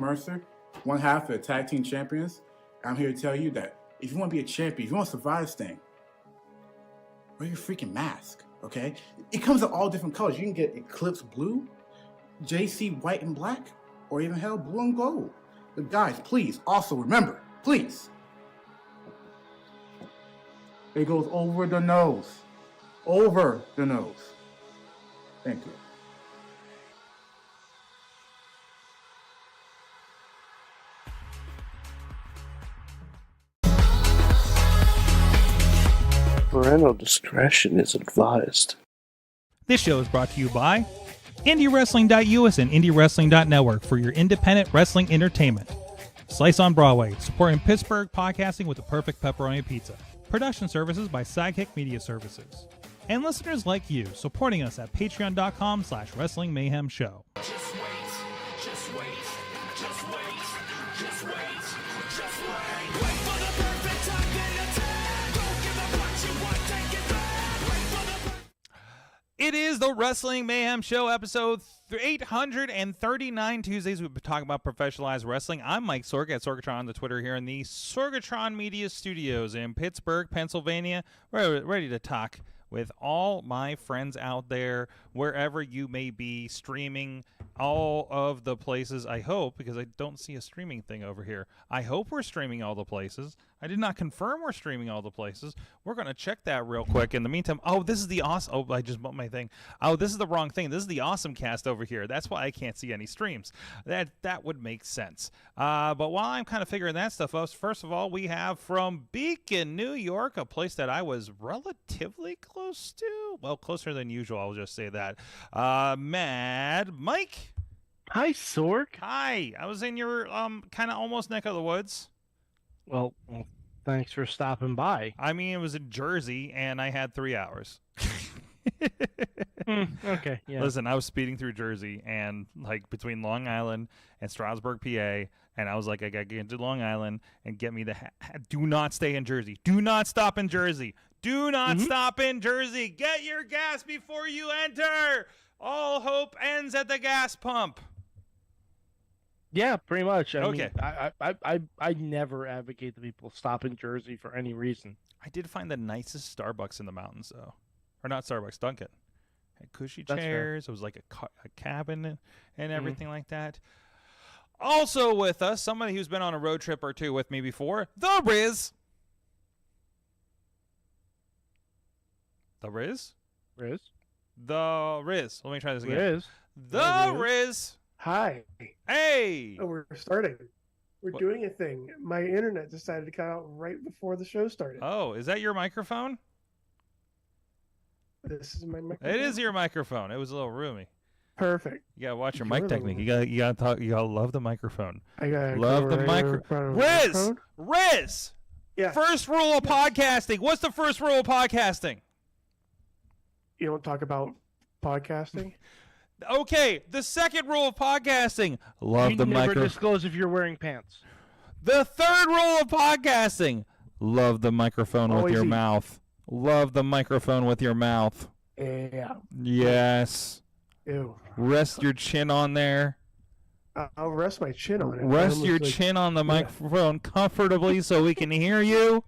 Mercer, one half of the Tag Team Champions. I'm here to tell you that if you want to be a champion, if you want to survive this thing, wear your freaking mask, okay? It comes in all different colors. You can get Eclipse Blue, JC White and Black, or even hell, Blue and Gold. But guys, please, also remember, please, it goes over the nose. Over the nose. Thank you. Parental discretion is advised. This show is brought to you by IndyWrestling.us and IndyWrestling.network for your independent wrestling entertainment. Slice on Broadway, supporting Pittsburgh podcasting with the perfect pepperoni pizza. Production services by Sidekick Media Services. And listeners like you, supporting us at patreon.com/Wrestling Mayhem Show. Just wait, just wait, just wait, just wait, just wait. Wait for the perfect time then attack. Don't give up what you want, take it back. Wait for the It is the Wrestling Mayhem Show, episode 839. Tuesdays, we've been talking about professionalized wrestling. I'm Mike Sorg at Sorgatron on the Twitter here in the Sorgatron Media Studios in Pittsburgh, Pennsylvania. We're ready to talk with all my friends out there, wherever you may be streaming, all of the places, I hope, because I don't see a streaming thing over here. I hope we're streaming all the places. I did not confirm we're streaming all the places. We're going to check that real quick. In the meantime, this is the awesome... Oh, I just bumped my thing. Oh, this is the wrong thing. This is the Awesome Cast over here. That's why I can't see any streams. That would make sense. But while I'm kind of figuring that stuff out, first of all, we have from Beacon, New York, a place that I was relatively close to. Well, closer than usual, I'll just say that. Mad Mike. Hi, Sorg. Hi. I was in your kind of almost neck of the woods. Well, thanks for stopping by. I mean, it was in Jersey, and I had 3 hours. Okay, yeah. Listen, I was speeding through Jersey, and like between Long Island and Stroudsburg, PA, and I was like, I gotta get into Long Island and get me the. Do not stay in Jersey. Do not stop in Jersey. Do not stop in Jersey. Get your gas before you enter. All hope ends at the gas pump. Yeah, pretty much. I Okay. mean, I never advocate that people stop in Jersey for any reason. I did find the nicest Starbucks in the mountains, though. Or not Starbucks, Dunkin'. Had cushy That's fair. chairs. It was like a cabin and everything like that. Also with us, somebody who's been on a road trip or two with me before, The Riz. The Riz? Riz? The Riz. Let me try this again. Riz? The Riz. Hi. Hey. Oh, we're starting. We're What? doing a thing. My internet decided to cut out right before the show started. Oh, is that your microphone? This is my microphone. It is your microphone. It was a little roomy. Perfect. You gotta watch your You're mic the technique. one. You gotta talk. You gotta love the microphone. I got Love the Riz. Riz. Yeah. First rule of podcasting. What's the first rule of podcasting? You don't talk about podcasting. Okay, the second rule of podcasting. Love You the never microphone. disclose if you're wearing pants. The third rule of podcasting. Love the microphone with Always your eat. mouth. Love the microphone with your mouth. Yeah. Yes. Ew. Rest your chin on there. I'll rest my chin on it. Rest I'm your like- chin on the microphone comfortably so we can hear you.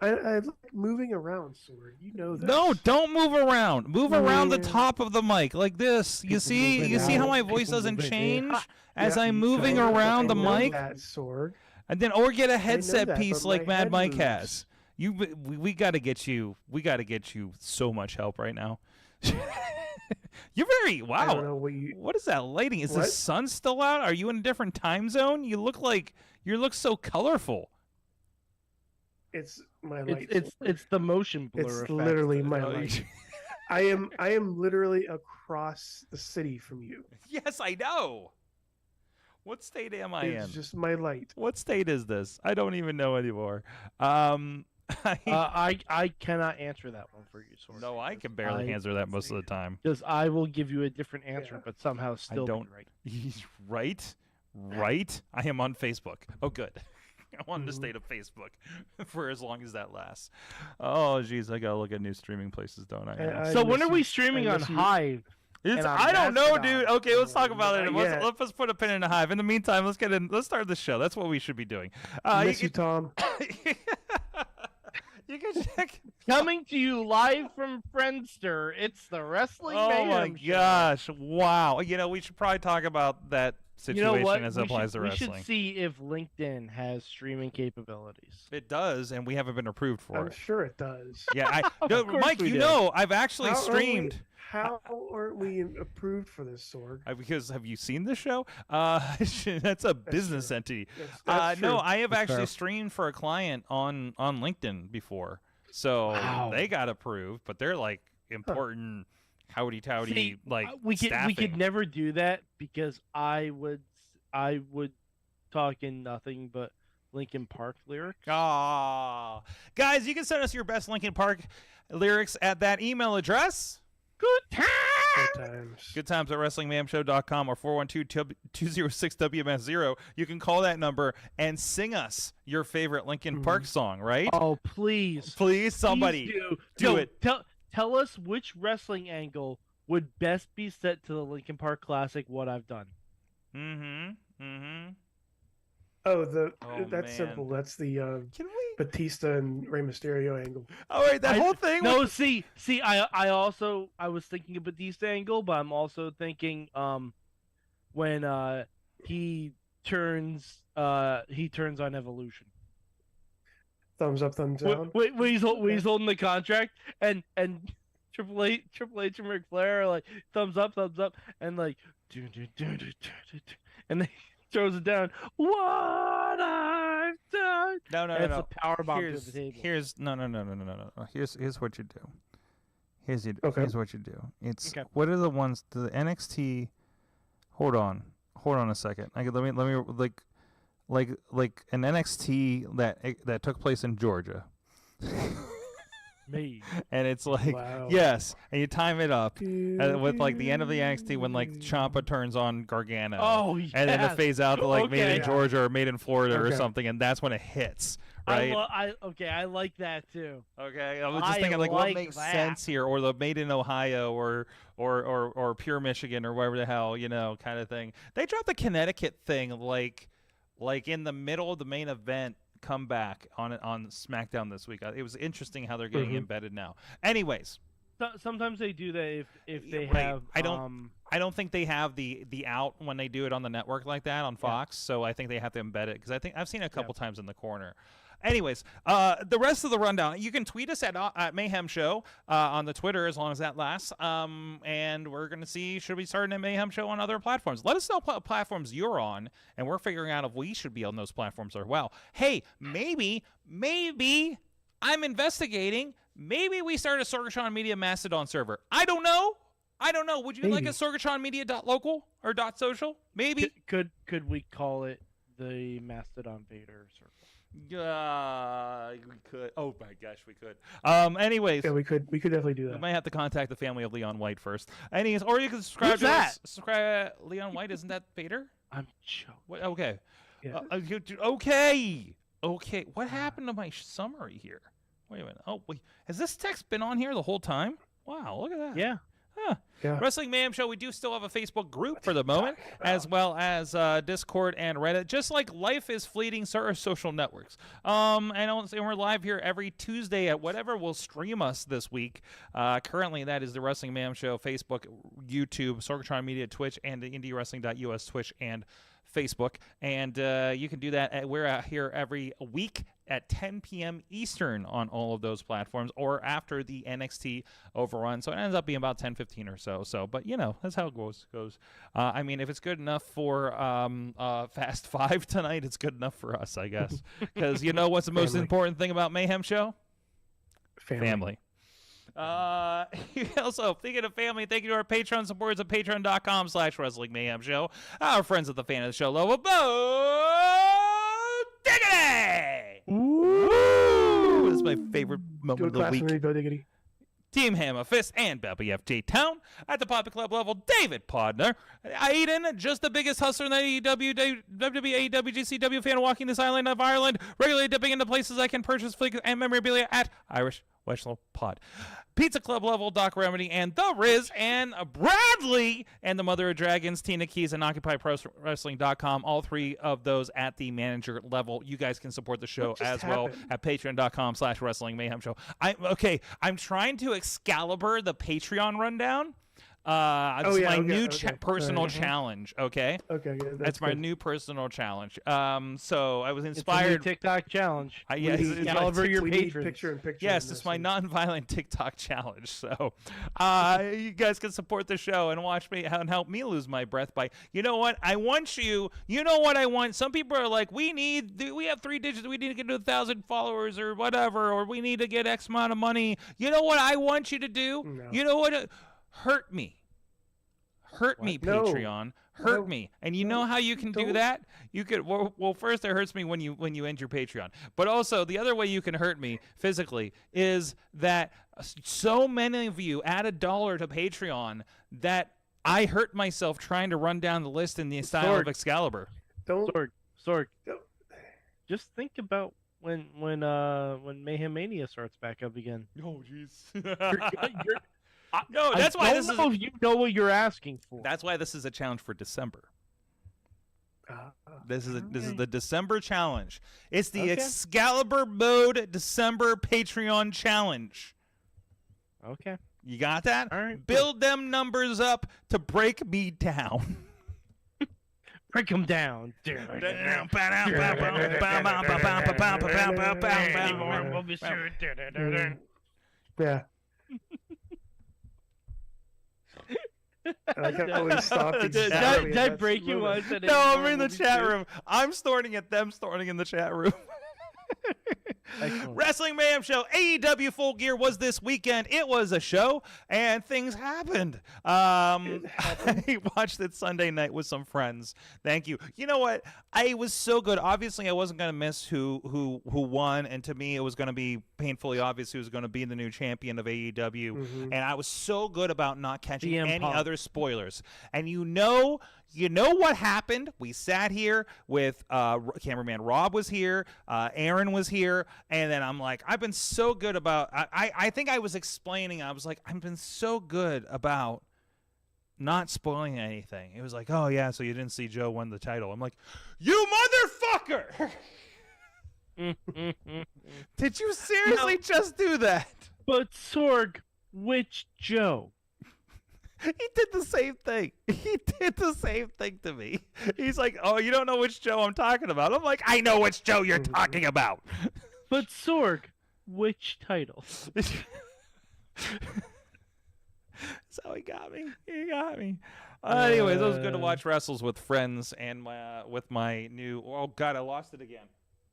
I like moving around, Sword. You know that. No, don't move around. Move around the Yeah. top of the mic like this. You People see? moving You see how out, my voice people doesn't moving in. change as Yeah, I'm you moving know that. around the I know mic? that, Sword. And then, or get a headset that, piece but like my Mad head Mike moves. has. We got to get you. We got to get you so much help right now. You're very I don't wow. know what you. What is that lighting? Is the What? sun still out? Are you in a different time zone? You look so colorful. It's my light. It's the motion blur It's effect. literally my Oh, light. I am literally across the city from you. Yes, I know. What state am I It's in? just my light. What state is this? I don't even know anymore. I cannot answer that one for you, Sorg. No, I can barely answer that most of the time. Because I will give you a different answer, Yeah. but somehow still be don't- right. Right? Right? I am on Facebook. Oh, good. I wanted to Mhm. stay to Facebook for as long as that lasts. Oh, geez, I gotta look at new streaming places, don't I? I So when miss are we you. streaming I on miss you. Hive? I'm I don't know, Mastodon. dude. Okay, let's talk about it. Yeah. Let's put a pin in the hive. In the meantime, let's start the show. That's what we should be doing. Miss you, Tom. You can check. Coming to you live from Friendster, it's the Wrestling Oh Mayhem my Show. gosh! Wow. We should probably talk about that You know situation what? as it applies to we wrestling. should see if LinkedIn has streaming capabilities. It does, and we haven't been approved for I'm it. sure it does. Yeah, Of no, course Mike. we You do. know, I've actually How streamed. How aren't we approved for this, Sorg? Because have you seen this show? That's a business true. entity. That's No, true. I have That's actually fair. streamed for a client on LinkedIn before, so Wow. they got approved. But they're like important, howdy toudy, See, like we staffing. could never do that because I would talk in nothing but Linkin Park lyrics. Ah, guys, you can send us your best Linkin Park lyrics at that email address. Good time. Good times. Good times at WrestlingMayhemShow.com or 412-206-WMS0. You can call that number and sing us your favorite Linkin Park song, right? Oh, please. Please, somebody. Please do No, it. Tell us which wrestling angle would best be set to the Linkin Park classic What I've Done. Oh, Oh, that's man. simple. That's the Can we? Batista and Rey Mysterio angle. All right, that whole thing. No, see, I was thinking of Batista angle, but I'm also thinking when he turns on Evolution. Thumbs up, thumbs down. When he's holding the contract and Triple H and Ric Flair are like thumbs up, and like and they throws it down. What I've done. No. And it's a power bomb to Here's, the table. here's no. Here's what you do. Okay. Here's what you do. It's Okay. what are the ones the NXT? Hold on a second. Let me like an NXT that took place in Georgia. Me. And it's like Wow. yes, and you time it up with like the end of the NXT when like Ciampa turns on Gargano. Oh, yes. And then it fades out to like made in Okay. Georgia or made in Florida or Okay. something, and that's when it hits, right? I like that too. Okay, I was just I thinking like what like makes that. sense here, or the made in Ohio, or pure Michigan, or wherever the hell kind of thing. They dropped the Connecticut thing like in the middle of the main event. Come back on SmackDown this week. It was interesting how they're getting embedded now. Anyways, Sometimes they do that if they right. have. I don't think they have the out when they do it on the network like that on Fox. So I think they have to embed it because I think I've seen it a couple times in the corner. Anyways, the rest of the rundown, you can tweet us at Mayhem Show on the Twitter as long as that lasts. And we're going to see, should we start a Mayhem Show on other platforms? Let us know what platforms you're on, and we're figuring out if we should be on those platforms as well. Hey, maybe I'm investigating. Maybe we start a Sorgatron Media Mastodon server. I don't know. Would you like a SorgatronMedia.local or .social? Maybe. Could we call it the Mastodon Vader circle? We could. Oh my gosh, we could. Anyways, Yeah, we could definitely do we that. might have to contact the family of Leon White first. Anyways, or you can subscribe Who's to that? us. Subscribe. Leon White, isn't that Vader? I'm joking. What? Okay. Yeah. Okay. What happened to my summary here? Wait a minute. Oh, wait. Has this text been on here the whole time? Wow, look at that. Yeah. Huh. Yeah. Wrestling Mayhem Show. We do still have a Facebook group for the moment, as well as Discord and Reddit. Just like life is fleeting, so are social networks. And we're live here every Tuesday at whatever will stream us this week. Currently, that is the Wrestling Mayhem Show, Facebook, YouTube, Sorgatron Media, Twitch, and the IndyWrestling.us, Twitch, and Facebook. And you can do that. We're out here every week at 10 p.m. Eastern on all of those platforms, or after the NXT overrun. So it ends up being about 10:15 or so. But that's how it goes. I mean, if it's good enough for Fast 5 tonight, it's good enough for us, I guess. Because what's the most Family. important thing about Mayhem Show? Family. Also, thinking of family, thank you to our Patreon supporters at patreon.com/Wrestling Mayhem Show. Our friends at the Fan of the Show level, Bo Diggity! Woo! This is my favorite moment Do a of the class week. for me, Bo Diggity. Team Hammer Fist and WFJ Town. At the Poppy Club level, David Podner. Aiden, just the biggest hustler in the WWE, GCW fan walking this island of Ireland, regularly dipping into places I can purchase fligs and memorabilia at Irish Pod. Pizza Club Level, Doc Remedy, and The Riz, and Bradley, and the Mother of Dragons, Tina Keys, and OccupyProWrestling.com. All three of those at the manager level. You guys can support the show as well at Patreon.com/Wrestling Mayhem Show. I'm trying to Excalibur the Patreon rundown. It's my new personal challenge. Okay. Okay. That's my new personal challenge. So I was inspired. It's a new TikTok challenge. Excalibur your picture in picture. Yes, it's my non-violent TikTok challenge. So you guys can support the show and watch me and help me lose my breath by, you know what? I want you. You know what I want? Some people are like, we have 3 digits. We need to get to 1,000 followers or whatever, or we need to get X amount of money. You know what I want you to do? No. You know what? Hurt me. Hurt me, No. Patreon. Hurt me. And you know how you can do that? You could well first it hurts me when you end your Patreon. But also the other way you can hurt me physically is that so many of you add $1 to Patreon that I hurt myself trying to run down the list in the style of Excalibur. Sorg. Just think about when Mayhem Mania starts back up again. Oh jeez. No, that's why this is. If you know what you're asking for. That's why this is a challenge for December. This is the December challenge. It's the Excalibur Mode December Patreon challenge. Okay. You got that? All right. Build them numbers up to break me down. Break them down. Yeah. I like how we stopped. Did I break you once? No, I'm in the chat room. I'm starting at them starting in the chat room. Wrestling Mayhem Show AEW Full Gear was this weekend. It was a show and things happened. I watched it Sunday night with some friends. Thank you. You know what? I was so good. Obviously I wasn't going to miss who won, and to me it was going to be painfully obvious who was going to be the new champion of AEW. And I was so good about not catching any other spoilers. And you know what happened? We sat here with cameraman Rob was here, Aaron was here, and then I'm like, I've been so good about I think I was explaining, I was like, I've been so good about not spoiling anything. It was like, oh yeah, so you didn't see Joe win the title. I'm like, you motherfucker! Did you seriously just do that? But Sorg, which Joe? He did the same thing. He did the same thing to me. He's like, oh, you don't know which Joe I'm talking about. I'm like, I know which Joe you're talking about. But Sorg, which title? So he got me. Anyways, it was good to watch wrestles with friends and with my new. Oh God, I lost it again.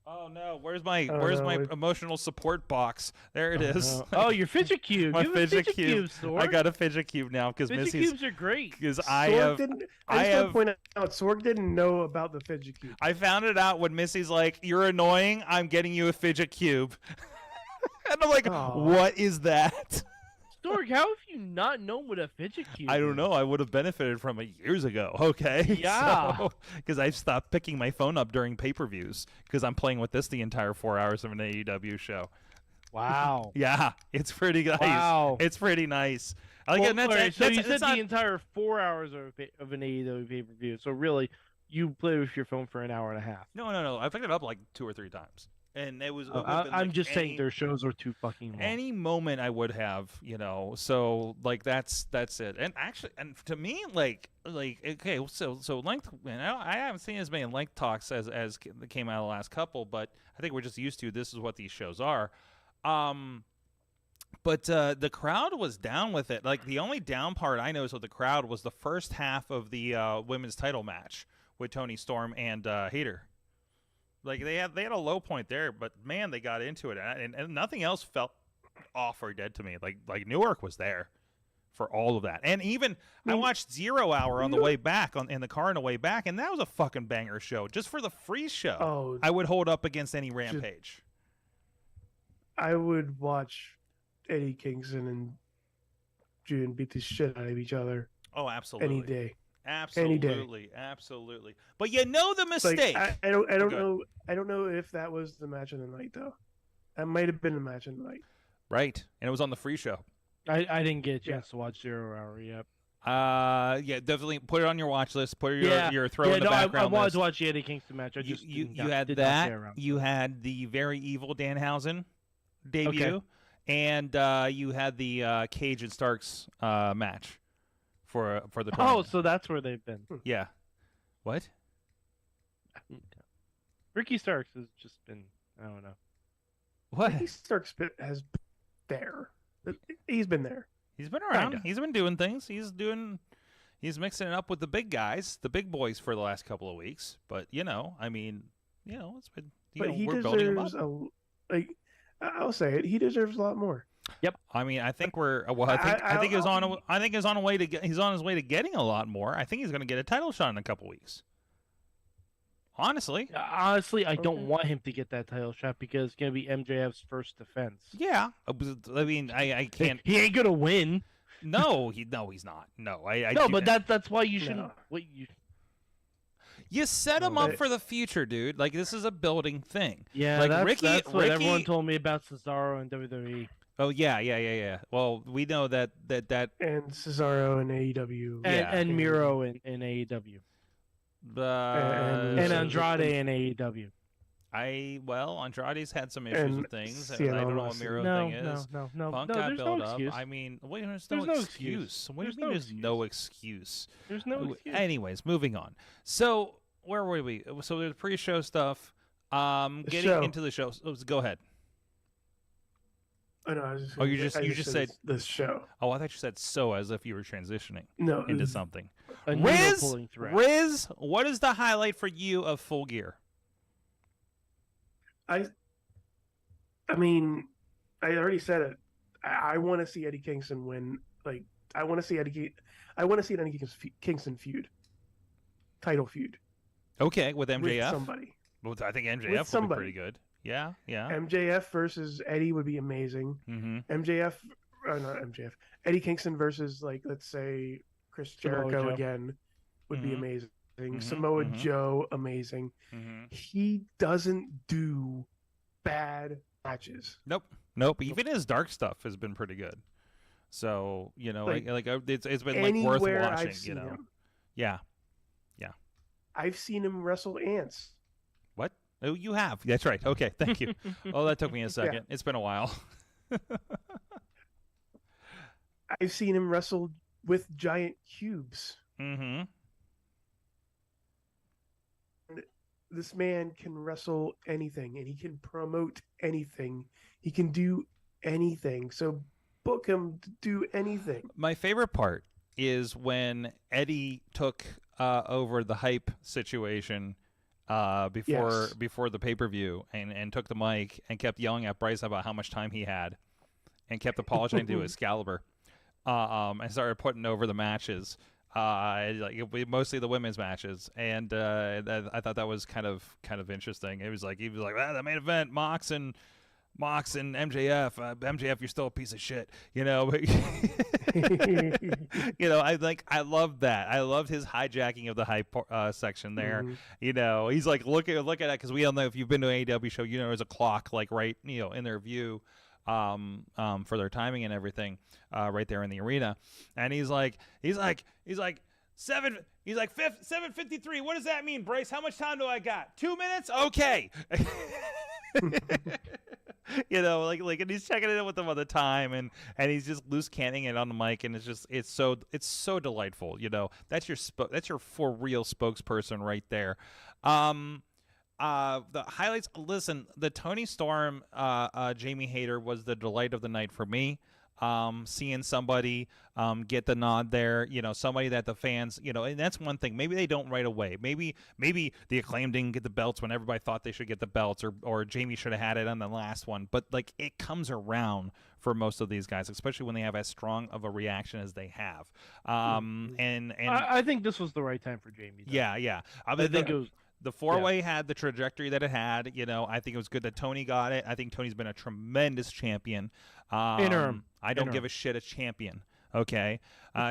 Oh no, where's my emotional support box? There it is. No. Oh, your fidget cube. My you have fidget a fidget cube. Sorg. I got a fidget cube now because fidget Missy's. cubes are great. Because I just want to point out, Sorg didn't know about the fidget cube. I found it out when Missy's like, "You're annoying. I'm getting you a fidget cube," and I'm like, "What is that?" Sorg, how have you not known what a fidget cube I don't know. I would have benefited from it years ago. Okay. Yeah. Because I stopped picking my phone up during pay-per-views because I'm playing with this the entire 4 hours of an AEW show. Wow. Yeah, it's pretty nice. Wow. It's pretty nice. So you said the entire 4 hours of an AEW pay-per-view. So really, you play with your phone for an hour and a half. No. I picked it up like 2 or 3 times. And it was. I'm just saying their shows are too fucking long. Any moment I would have, So like that's it. And actually, and to me, like okay, so length. And I haven't seen as many length talks as came out of the last couple, but I think we're just used to this is what these shows are. But the crowd was down with it. Like the only down part I noticed with the crowd was the first half of the women's title match with Toni Storm and Hayter. Like they had a low point there, but man, they got into it, and nothing else felt off or dead to me. Like Newark was there for all of that, and even I watched 0 Hour on the way back in the car on the way back, and that was a fucking banger show. Just for the free show, I would hold up against any Rampage. I would watch Eddie Kingston and June beat the shit out of each other. Oh, absolutely, any day. Absolutely. But the mistake. Like, I don't know. I don't know if that was the match of the night though. That might have been the match of the night. Right, and it was on the free show. I didn't get a chance to watch 0 Hour yet. Yeah, definitely put it on your watch list. Put your throw in the no, background I wanted list. to watch the Eddie Kingston match. I just you did had not that. stay around. You had the very evil Danhausen debut, and you had the Cage and Starks match for the tournament. Oh, so that's where they've been. Yeah. What? Ricky Starks has just been, I don't know. What? Ricky Starks has been there. He's been there. He's been around. Kinda. He's been doing things. He's mixing it up with the big guys, the big boys for the last couple of weeks. But I mean, it's been. But he we're building him up. deserves I'll say it. He deserves a lot more. Yep. I mean, I think we're. Well, I think he's on. I think he's on he's on his way to getting a lot more. I think he's going to get a title shot in a couple weeks. Honestly. Honestly, I don't want him to get that title shot because it's going to be MJF's first defense. Yeah. I mean, I can't. He ain't going to win. No, he's not. No, No, but that's why you shouldn't. No. You set him up for the future, dude. Like, this is a building thing. Yeah, like that's Ricky, what everyone told me about Cesaro and WWE. Oh yeah. Well, we know that. And Cesaro and AEW. And Miro in AEW. And And Andrade in AEW. Andrade's had some issues with things. I Seattle don't know what Wrestling. Miro No, thing is. no. Punk No, got there's built no up. excuse. I mean, wait, there's There's no no excuse. excuse. What do There's you mean no there's excuse. no excuse? There's no excuse. Anyways, moving on. So where were we? So there's pre-show stuff. Getting show. into the show. Go ahead. Oh, no, I was just Oh, you just said this show. Oh, I thought you said so as if you were transitioning No, into something. A needle Riz, pulling thread. Riz, what is the highlight for you of Full Gear? I mean, I already said it. I want to see Eddie Kingston win. Like, I want to see an Eddie Kingston feud, title feud. Okay, with MJF. With somebody. Well, I think MJF would be pretty good. Yeah. MJF versus Eddie would be amazing. Mm-hmm. Not MJF. Eddie Kingston versus, like, let's say Chris Jericho Joe. again would be amazing. Mhm. Samoa Joe, amazing. Mm-hmm. He doesn't do bad matches. Nope. Even his dark stuff has been pretty good. So Like, it's been like worth Anywhere watching. I've seen him. Yeah. I've seen him wrestle ants. What? Oh, you have. That's right. Okay, thank you. Oh, that took me a second. Yeah. It's been a while. I've seen him wrestle with giant cubes. Mm-hmm. This man can wrestle anything, and he can promote anything. He can do anything. So book him to do anything. My favorite part is when Eddie took over the hype situation before the pay-per-view and took the mic and kept yelling at Bryce about how much time he had and kept apologizing to Excalibur and started putting over the matches, mostly the women's matches, and I thought that was kind of interesting. He was like, the main event, Mox and MJF. MJF, you're still a piece of shit, I love that. I loved his hijacking of the hype section there. Mhm. He's like, look at it, because we all know, if you've been to an AEW show, there's a clock like right, in their view, for their timing and everything, right there in the arena. And he's like 7:53. What does that mean, Bryce? How much time do I got? 2 minutes? Okay. And he's checking it in with them all the time, and he's just loose canning it on the mic, and it's so delightful. That's your for real spokesperson right there. The highlights. Listen, the Tony Storm, Jamie Hayter was the delight of the night for me. Seeing somebody get the nod there, somebody that the fans, and that's one thing. Maybe they don't right away. Maybe the Acclaimed didn't get the belts when everybody thought they should get the belts, or Jamie should have had it on the last one. But it comes around for most of these guys, especially when they have as strong of a reaction as they have. And I think this was the right time for Jamie. Though. Yeah. I think it was. The four-way had the trajectory that it had. I think it was good that Tony got it. I think Tony's been a tremendous champion. Interim. I don't give a shit a champion. Okay,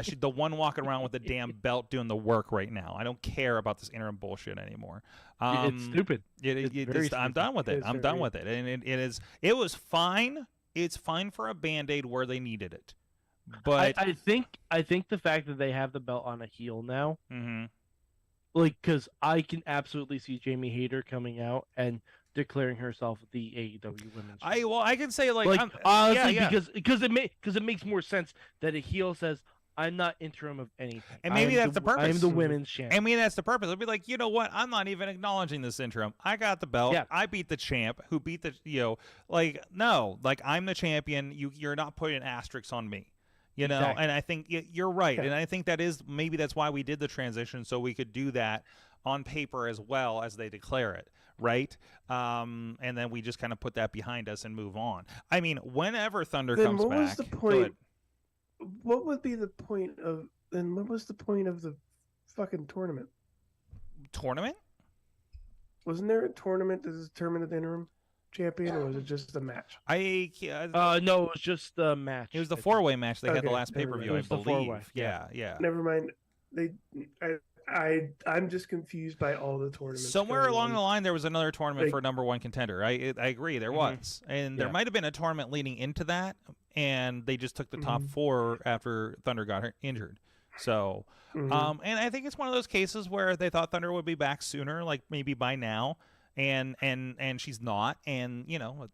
she's the one walking around with the damn belt doing the work right now. I don't care about this interim bullshit anymore. It's stupid. I'm done with it. I'm done with it. And it was fine It's fine for a Band-Aid where they needed it. But I think the fact that they have the belt on a heel now, Mhm. like, because I can absolutely see Jamie Hayter coming out and declaring herself the AEW Women's Champion. I can say like, Like, honestly, yeah. because it makes more sense that a heel says, "I'm not interim of anything," And maybe that's the purpose. I am the women's champion. I mean, that's the purpose. It'll be like, you know what? I'm not even acknowledging this interim. I got the belt. Yeah. I beat the champ who beat the, like, no, like, I'm the champion. You're not putting asterisks on me, Exactly. And I think you're right. Yeah. And I think maybe that's why we did the transition, so we could do that on paper as well as they declare it. Right. And then we just kind of put that behind us and move on. I mean, whenever Thunder Then comes what back. was the Go point? ahead. What would be the point of? Then what was the point of the fucking tournament? Tournament? Wasn't there a tournament to determine the interim champion, or was it just a match? No, it was just the match. It was the I think. four-way match they had the Okay, last never pay-per-view, mind. I It was the believe. four-way, Yeah. Never mind. I'm just confused by all the tournaments. Somewhere going along on. the line, there was another tournament Like- for number one contender. I agree, there was, and there Yeah. might have been a tournament leading into that, and they just took the top Mhm. four after Thunder got injured. So, Mhm. and I think it's one of those cases where they thought Thunder would be back sooner, like maybe by now, and she's not, and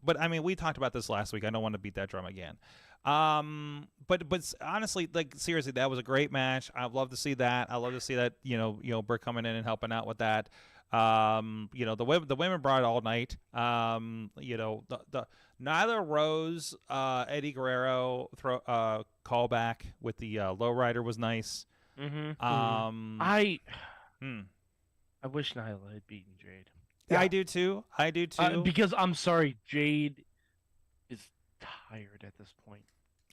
but I mean, we talked about this last week. I don't want to beat that drum again. But honestly, like, seriously, that was a great match. I'd love to see that. I love to see that, Britt coming in and helping out with that. The women brought it all night. The Nyla Rose, Eddie Guerrero callback with the lowrider was nice. Mm-hmm. I I wish Nyla had beaten Jade. I do too. Because I'm sorry, Jade is tired at this point.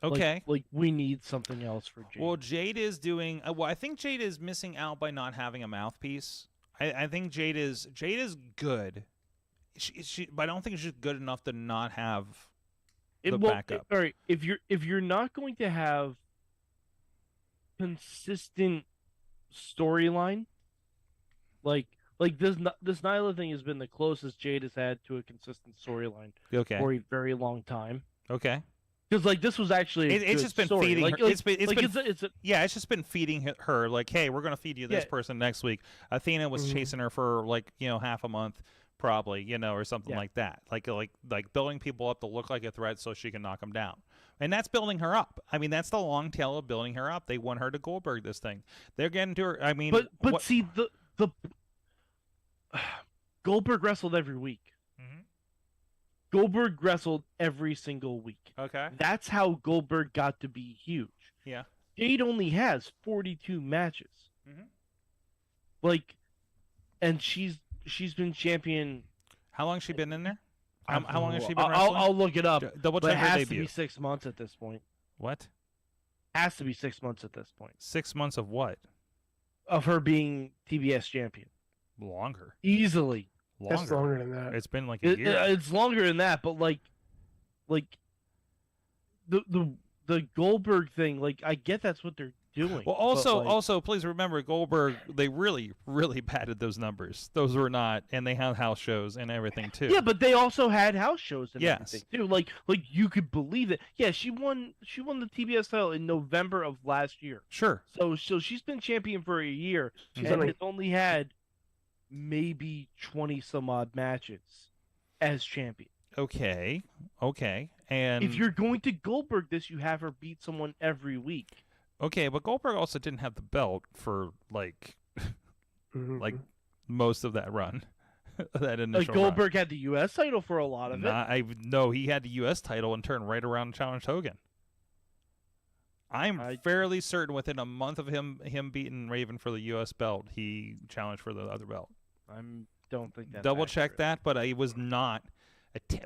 Okay. Like we need something else for Jade. Well, Jade is doing. I think Jade is missing out by not having a mouthpiece. I think Jade is good. But I don't think she's good enough to not have the backup. All right, if you're not going to have consistent storyline, like this Nyla thing has been the closest Jade has had to a consistent storyline Okay. for a very long time. Okay. Because this was actually It's just been story. feeding her. It's just been feeding her. Like, hey, we're gonna feed you this person next week. Athena was chasing her for half a month, probably, or something like that. Like building people up to look like a threat so she can knock them down. And that's building her up. I mean, that's the long tail of building her up. They want her to Goldberg this thing. They're getting to her. I mean, but see the Goldberg wrestled every week. Mhm. Goldberg wrestled every single week. Okay. That's how Goldberg got to be huge. Yeah. Jade only has 42 matches. Mhm. And she's been champion. How long has she been in there? How I long has don't she know. been wrestling? I'll look it up. Double But it check her has to debut. be 6 months at this point. What? Has to be 6 months at this point 6 months of what? of her being TBS champion. Longer. Easily. That's longer than that. It's been like a year. It's longer than that, but like the Goldberg thing, like I get that's what they're doing. Well, also, please remember Goldberg. They really, really padded those numbers. Those were not, and they had house shows and everything too. Yeah, but they also had house shows and Yes. everything too. Like you could believe it. Yeah, she won the TBS title in November of last year. Sure. So she's been champion for a year, She's and only- it's only had maybe 20 some odd matches as champion. Okay. And If you're going to Goldberg this, you have her beat someone every week. okay, but Goldberg also didn't have the belt for Mhm. like most of that run. That initial Goldberg had the U.S. title for a lot of No, he had the U.S. title and turned right around and challenged Hogan. I'm fairly certain within a month of him beating Raven for the U.S. belt, he challenged for the other belt. I don't think that's Double check accurate. that, but it was not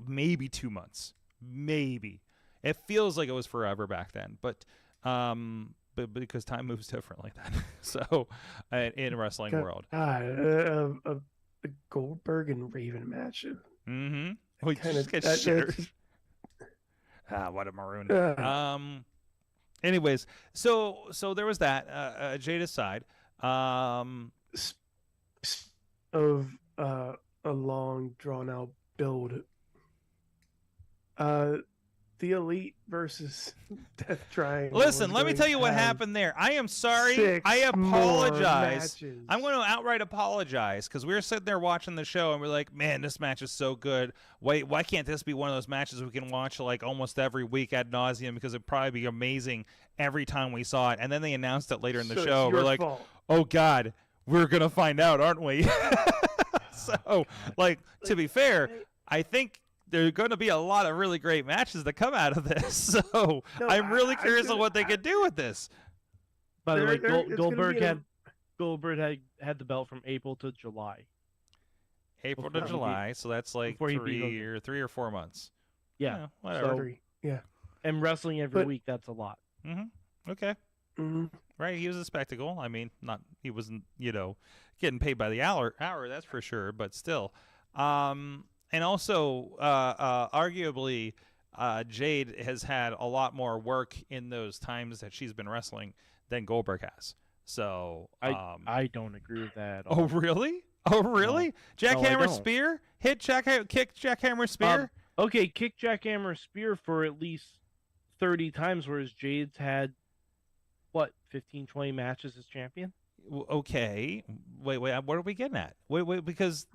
maybe 2 months. Maybe. It feels like it was forever back then, but because time moves differently then. So in wrestling world. God, a Goldberg and Raven match. Mm-hmm. We Kinda- just get that- shittered. What a maroon. Uh, Anyways, so there was that. Jade aside. Of a long drawn out build. the Elite versus Death Triangle. Listen, is let me going tell you to what have happened there. I am sorry. 6 I more apologize. matches. I'm going to outright apologize because we were sitting there watching the show and we're like, man, this match is so good. Why can't this be one of those matches we can watch like almost every week ad nauseum because it'd probably be amazing every time we saw it. And then they announced it later in the So show. it's We're your like, fault. oh God, we're going to find out, aren't we? So, like, to be fair, I think there are going to be a lot of really great matches that come out of this. So No, I'm really I curious do- on what they could do with this. By the way, It's gonna Goldberg be had the belt from April to July. April to Before he July, so that's like before he beat 3 or 4 months. Yeah, Whatever. So- 3. Yeah. and wrestling every But- week, that's a lot. Okay. Mhm. Right, he was a spectacle. I mean, he wasn't, getting paid by the hour, that's for sure, but still. And also, arguably, Jade has had a lot more work in those times that she's been wrestling than Goldberg has. So, I don't agree with that at oh all. really? Oh really? No, Jackhammer I don't. spear? Kick jackhammer spear? Okay, kick jackhammer spear for at least 30 times, whereas Jade's had, 15, 20 matches as champion? Okay. Wait. What are we getting at? Wait. Because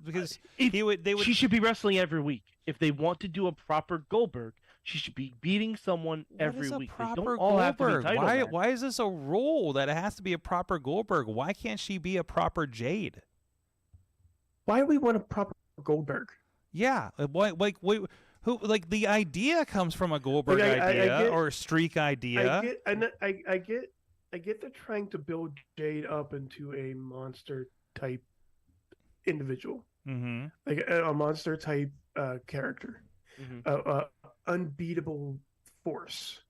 If- they would. She should be wrestling every week. If they want to do a proper Goldberg, she should be beating someone every week. They What is a don't proper all have to be Goldberg? title matches. Why is this a rule that it has to be a proper Goldberg? Why can't she be a proper Jade? Why do we want a proper Goldberg? Yeah. Why? Who? Like the idea comes from a Goldberg I idea get- or a streak idea. I get they're trying to build Jade up into a monster type individual, Mm-hmm. like a monster type character, Mhm. unbeatable force.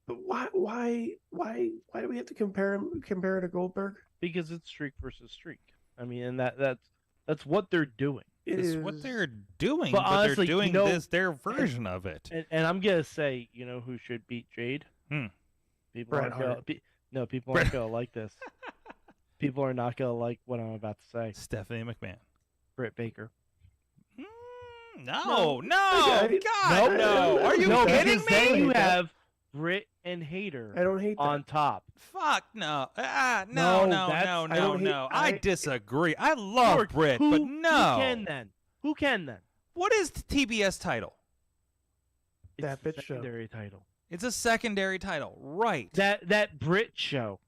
But why do we have to compare her to Goldberg? Because it's streak versus streak. I mean, and that's what they're doing. It's what they're doing, But but honestly, they're doing you know- their version of it. And I'm gonna say, who should beat Jade? Hmm. People Bret aren't gonna, Hart. no, people aren't gonna like this. People are not gonna like what I'm about to say. Stephanie McMahon. Britt Baker. No, I- God, no. Are you no, kidding because then me? you have Britt and Hater I don't hate that. on top. Fuck no. No, No. that's- I don't hate- I disagree. I love George, Britt, who, but no. Who can then? What is the TBS title? It's That the bitch show. secondary title. It's a secondary title, right? That Brit show.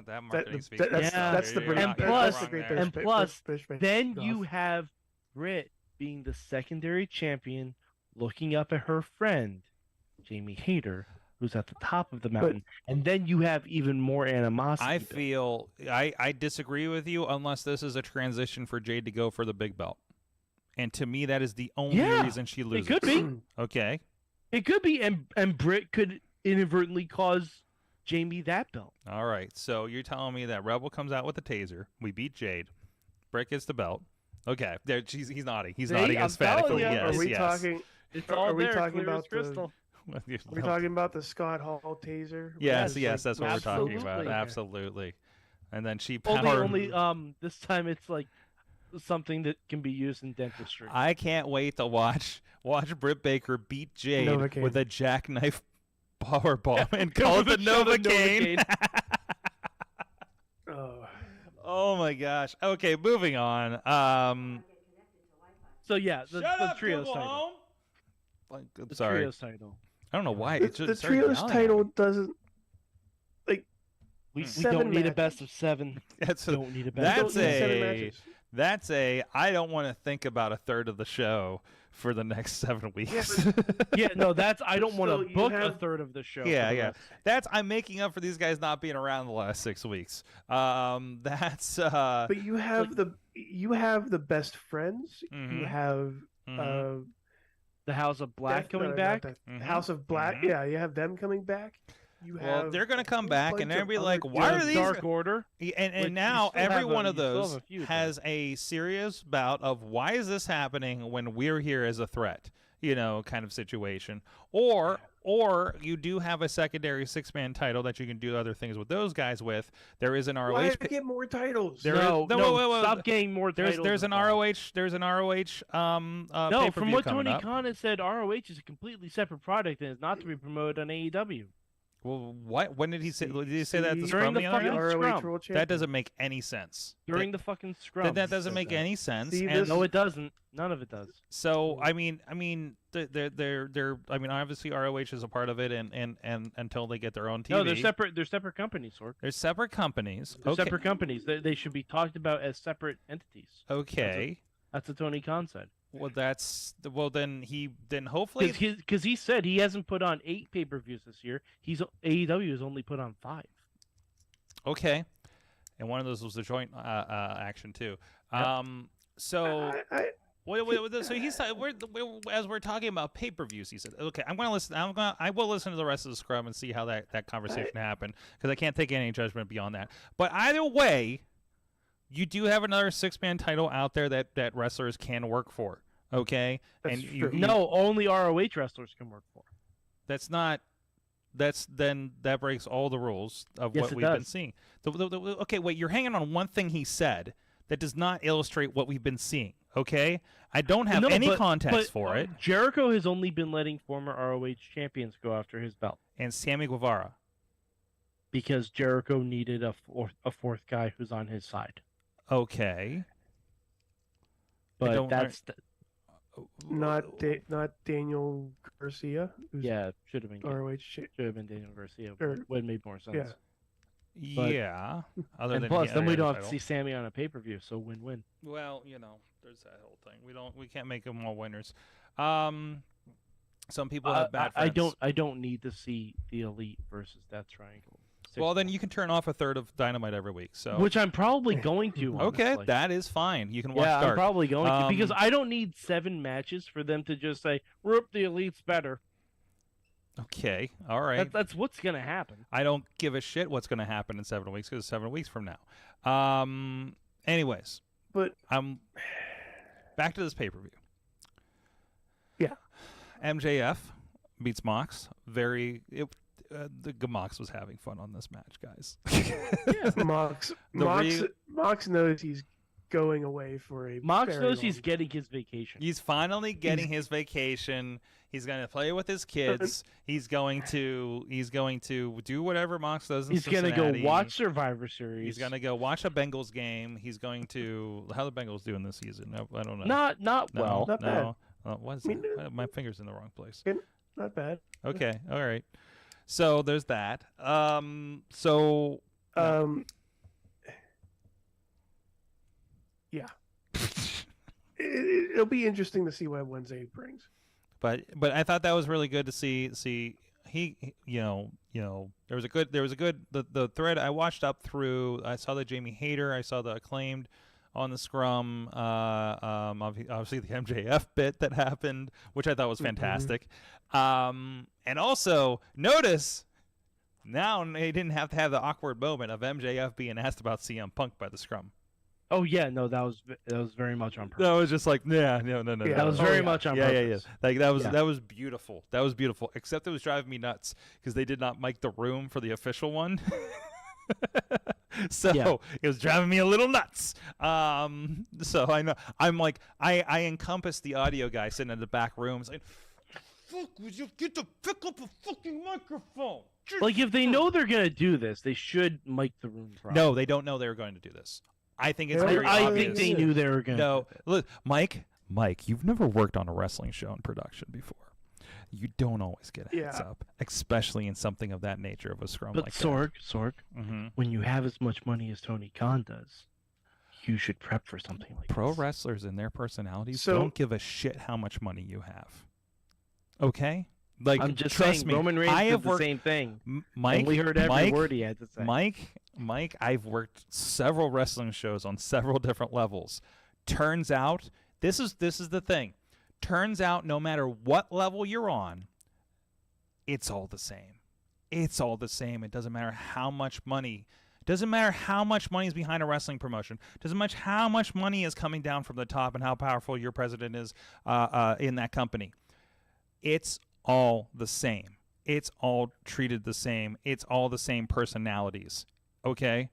That marketing speech. That's the And British. plus- that's the Great and British- plus, British Bake Then Off. you have Brit being the secondary champion, looking up at her friend, Jamie Hayter, who's at the top of the mountain. And then you have even more animosity. I built. feel I disagree with you unless this is a transition for Jade to go for the big belt. And to me, that is the only Yeah, reason she it loses. could be. Okay. It could be, and Brit could inadvertently cause Jamie that belt. All right. So you're telling me that Rebel comes out with the taser. We beat Jade. Britt gets the belt. Okay. There, he's nodding. He's See, nodding I'm emphatically. telling ya. Yes, Are we yes. talking? It's Are all we there, talking clear as about the- crystal. Are we talking about the Scott Hall taser? Yes, Where yes, it's that's what we're talking about. Absolutely. Absolutely. And then she Only this time it's like something that can be used in dentistry. I can't wait to watch Britt Baker beat Jade Novocaine. with a jackknife power bomb and call it the Shove a Novocaine. Oh, Oh my gosh. Okay, moving on. So yeah, the trios Google title. Home. I'm The sorry. trios title. I don't know why. the, It's just the started trios yelling at title me. doesn't. We Seven don't need a matches. best of 7. That's a, Don't need a best that's of don't need 7 a matches. that's a I don't want to think about a third of the show for the next 7 weeks. Yeah, no, that's I don't want Still, to you book a have- third of the show. Yeah, for the yeah. rest. That's I'm making up for these guys not being around the last 6 weeks. That's But you have the best friends. Mhm. You have The House of Black Death- coming no, back. not Death- Mhm. House of Black. Mhm. Yeah, you have them coming back. You Well, have they're going to come a back bunch and they're of going to be other like, dudes. why are these? Dark Order? And Like, now you still every have one a- of you still those have a few of has a serious bout of why is this happening when we're here as a threat, kind of situation. Or you do have a secondary 6-man title that you can do other things with those guys with. There is an ROH. Why did they get more titles? There no, is- no, no, wait, stop getting more titles. There's an involved. ROH No, pay-per-view from what coming Tony up. Khan has said, ROH is a completely separate product and is not to be promoted on AEW. Well, what? When did he say? Did he say that at the See, scrum during the the other fucking night? ROH scrum. World That Champion. doesn't make any sense. During the fucking scrum. That he doesn't said make that. any sense. See, and this- No, it doesn't. None of it does. so I mean, they're. I mean, obviously ROH is a part of it, and until they get their own TV. No, they're separate. They're separate companies, Sork. They're separate companies. They're Okay. separate companies. They should be talked about as separate entities. Okay. That's what Tony Khan said. Well, then hopefully Because he said he hasn't put on 8 pay-per-views this year. AEW has only put on 5. okay, and one of those was the joint action too. Yep. So. I- Wait, so he's as we're talking about pay-per-views. He said, "Okay, I will listen to the rest of the scrum and see how that conversation happened because I can't take any judgment beyond that. But either way, you do have another 6-man title out there that wrestlers can work for. Okay, That's and true. No, only ROH wrestlers can work for. that breaks all the rules of Yes, what it we've been does. seeing. Okay, wait, you're hanging on one thing he said that does not illustrate what we've been seeing. Okay, I don't have No, any but- context but for it. Jericho has only been letting former ROH champions go after his belt And Sammy Guevara. because Jericho needed a fourth guy who's on his side. Okay. But don't- that's not Daniel Garcia. Who's yeah, should have been ROH. should have been Daniel Garcia. Or- Would have made more sense. Yeah. But- Yeah. Other And than plus, the then we other don't have to title. see Sammy on a pay-per-view, so win-win. Well, there's that whole thing. We can't make them all winners. Some people have bad I friends. I don't need to see the Elite versus Death Triangle. Well, then you can turn off a third of Dynamite every week. So Which I'm probably going to. okay, honestly. that is fine. You can watch yeah, I'm Dark. probably going to because Um, I don't need 7 matches for them to just say, "Whoop, the Elite's better." Okay, all right. That's what's gonna happen. I don't give a shit what's going to happen in 7 weeks because it's 7 weeks from now. Anyways, But back to this pay-per-view. Yeah. MJF beats Mox. The Mox was having fun on this match, guys. Mox knows he's going away for a. Mox very knows he's long- getting his vacation. He's finally getting his vacation. He's going to play with his kids. He's going to do whatever Mox does in He's gonna Cincinnati. go watch Survivor Series. He's going to go watch a Bengals game. He's going to how the Bengals doing this season. I don't know. not no, well. Not bad. no. What is I mean, that? My finger's in the wrong place. Not bad. Okay, all right. So there's that. Yeah. It'll be interesting to see what Wednesday brings. But I thought that was really good to see he there was a good the thread I watched up through. I saw the Jamie Hayter, I saw the Acclaimed on the scrum, obviously the MJF bit that happened, which I thought was fantastic. And also notice now they didn't have to have the awkward moment of MJF being asked about CM Punk by the scrum. Oh yeah, no, that was very much on purpose. That was just like, no. Yeah. That was very much on purpose. Like that was Yeah. that was beautiful. That was beautiful. Except it was driving me nuts because they did not mic the room for the official one. So Yeah. it was driving me a little nuts. So I know I'm like I encompass the audio guy sitting in the back room saying, "Fuck, would you get to pick up a fucking microphone?" Like if they know they're gonna do this, they should mic the room properly. No, they don't know they were going to do this. I think it's Yeah, very I obvious. think they knew they were gonna. No, do this. look, Mike, you've never worked on a wrestling show in production before. You don't always get a heads Yeah. up, especially in something of that nature of a scrum But like Sorg, that. Mm-hmm. when you have as much money as Tony Khan does, you should prep for something like Pro this. wrestlers and their personalities So- don't give a shit how much money you have. Okay? Like, I'm just trust saying, me, Roman Reigns I did have the worked, same thing. Mike, Only heard every Mike, word he had to say. Mike, I've worked several wrestling shows on several different levels. Turns out, this is the thing. Turns out, no matter what level you're on, it's all the same. It's all the same. It doesn't matter how much money. Doesn't matter how much money is behind a wrestling promotion. Doesn't matter how much money is coming down from the top and how powerful your president is in that company. It's all the same. It's all treated the same. It's all the same personalities. Okay?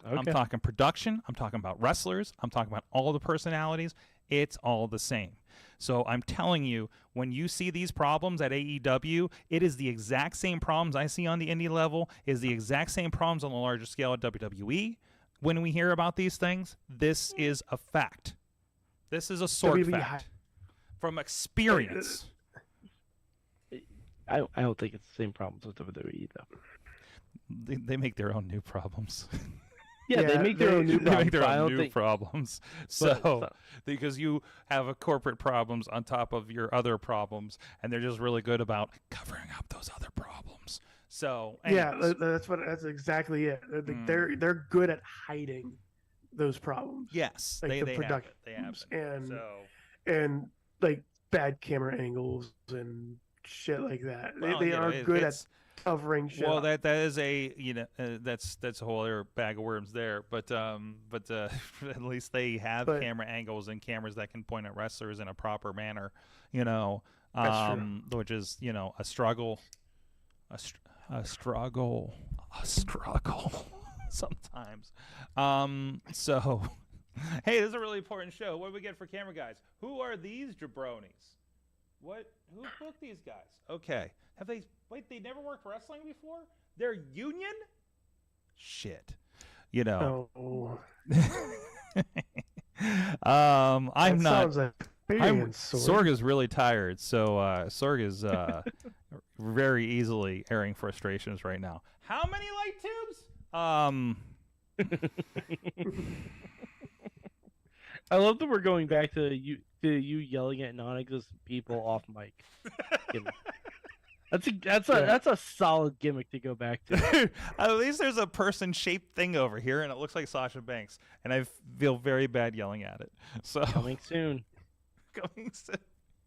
I'm talking production. I'm talking about wrestlers. I'm talking about all the personalities. It's all the same. So I'm telling you, when you see these problems at AEW, it is the exact same problems I see on the indie level, is the exact same problems on the larger scale at WWE. When we hear about these things, this is a fact. This is a sword fact from experience. I don't think it's the same problems with WWE though. They make their own new problems. Yeah, they make their own new problems. They make their own new problems. So, because you have a corporate problems on top of your other problems, and they're just really good about covering up those other problems. So, anyways. Yeah, that's exactly it. They're good at hiding those problems. Yes, like they the have it. They have it. And like bad camera angles and shit like that. Well, they are good at covering shit. Well, up. that is a that's a whole other bag of worms there. But at least they have camera angles and cameras that can point at wrestlers in a proper manner. Which is a struggle, a struggle sometimes. So, hey, this is a really important show. What do we get for camera guys? Who are these jabronis? Who booked these guys? Okay. Have they... Wait, they never worked wrestling before? They're union? Shit. Oh. I'm not... Sounds like Sorg is really tired, so Sorg is very easily airing frustrations right now. How many light tubes? I love that we're going back to you yelling at non-existent people off mic. That's a solid gimmick to go back to. At least there's a person-shaped thing over here, and it looks like Sasha Banks, and I feel very bad yelling at it. So coming soon.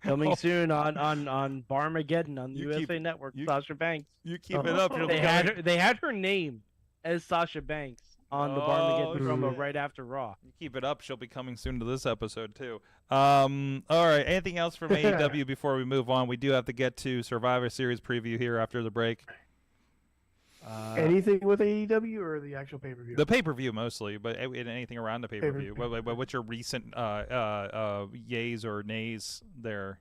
Coming soon on Barmageddon on the USA Network. Sasha Banks. You keep it up. They had her name as Sasha Banks on the Barmageddon promo right after Raw. You keep it up. She'll be coming soon to this episode too. All right. Anything else from AEW before we move on? We do have to get to Survivor Series preview here after the break. Anything with AEW or the actual pay-per-view? The pay-per-view mostly, but anything around the pay-per-view. What's your recent yays or nays there?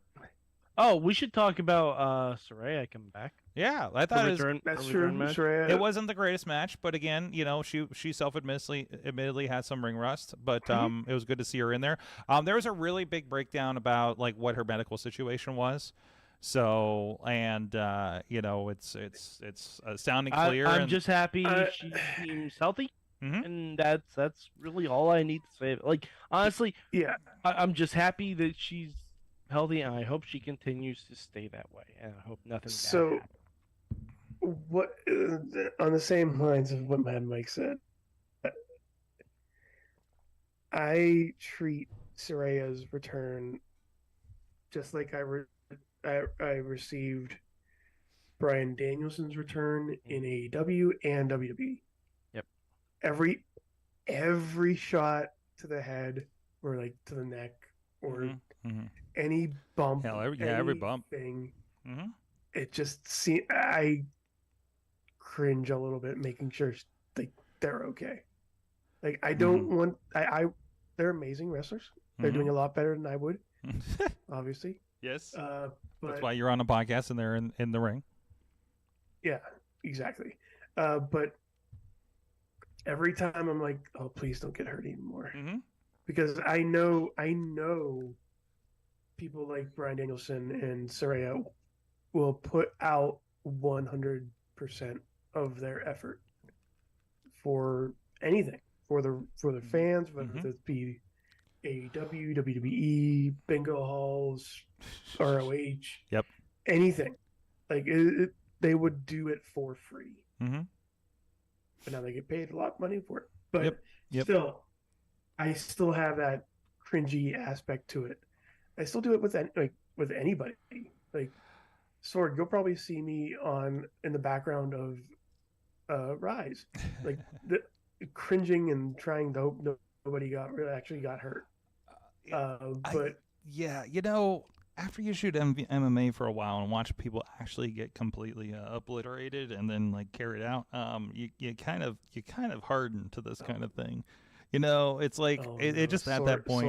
Oh, we should talk about Saraya coming back. Yeah, I thought that's true. Saraya. It wasn't the greatest match, but again, she self-admittedly had some ring rust, but it was good to see her in there. There was a really big breakdown about like what her medical situation was. So, and it's sounding clear. I'm just happy she seems healthy, and that's really all I need to say. Like honestly, yeah, I'm just happy that she's healthy, and I hope she continues to stay that way. And I hope nothing bad happens. What on the same lines of what Mad Mike said, I treat Saraya's return just like I received Bryan Danielson's return in AEW and WWE. Yep. Every shot to the head or like to the neck or any bump. Every bump. It just I cringe a little bit, making sure they're okay. Like I don't want they're amazing wrestlers. They're doing a lot better than I would, obviously. Yes. But, that's why you're on a podcast and they're in the ring. Yeah, exactly. But every time I'm like, oh, please don't get hurt anymore. Because I know people like Bryan Danielson and Saraya will put out 100% of their effort for anything, for the fans, whether it be AEW, WWE, bingo halls, ROH, anything. Like they would do it for free. But now they get paid a lot of money for it. But still, I still have that cringy aspect to it. I still do it with anybody. Like Sorg, you'll probably see me in the background of Rise, like cringing and trying to hope nobody actually got hurt. But yeah, after you shoot MMA for a while and watch people actually get completely obliterated and then like carried out, you kind of harden to this kind of thing. It's like it just at that point.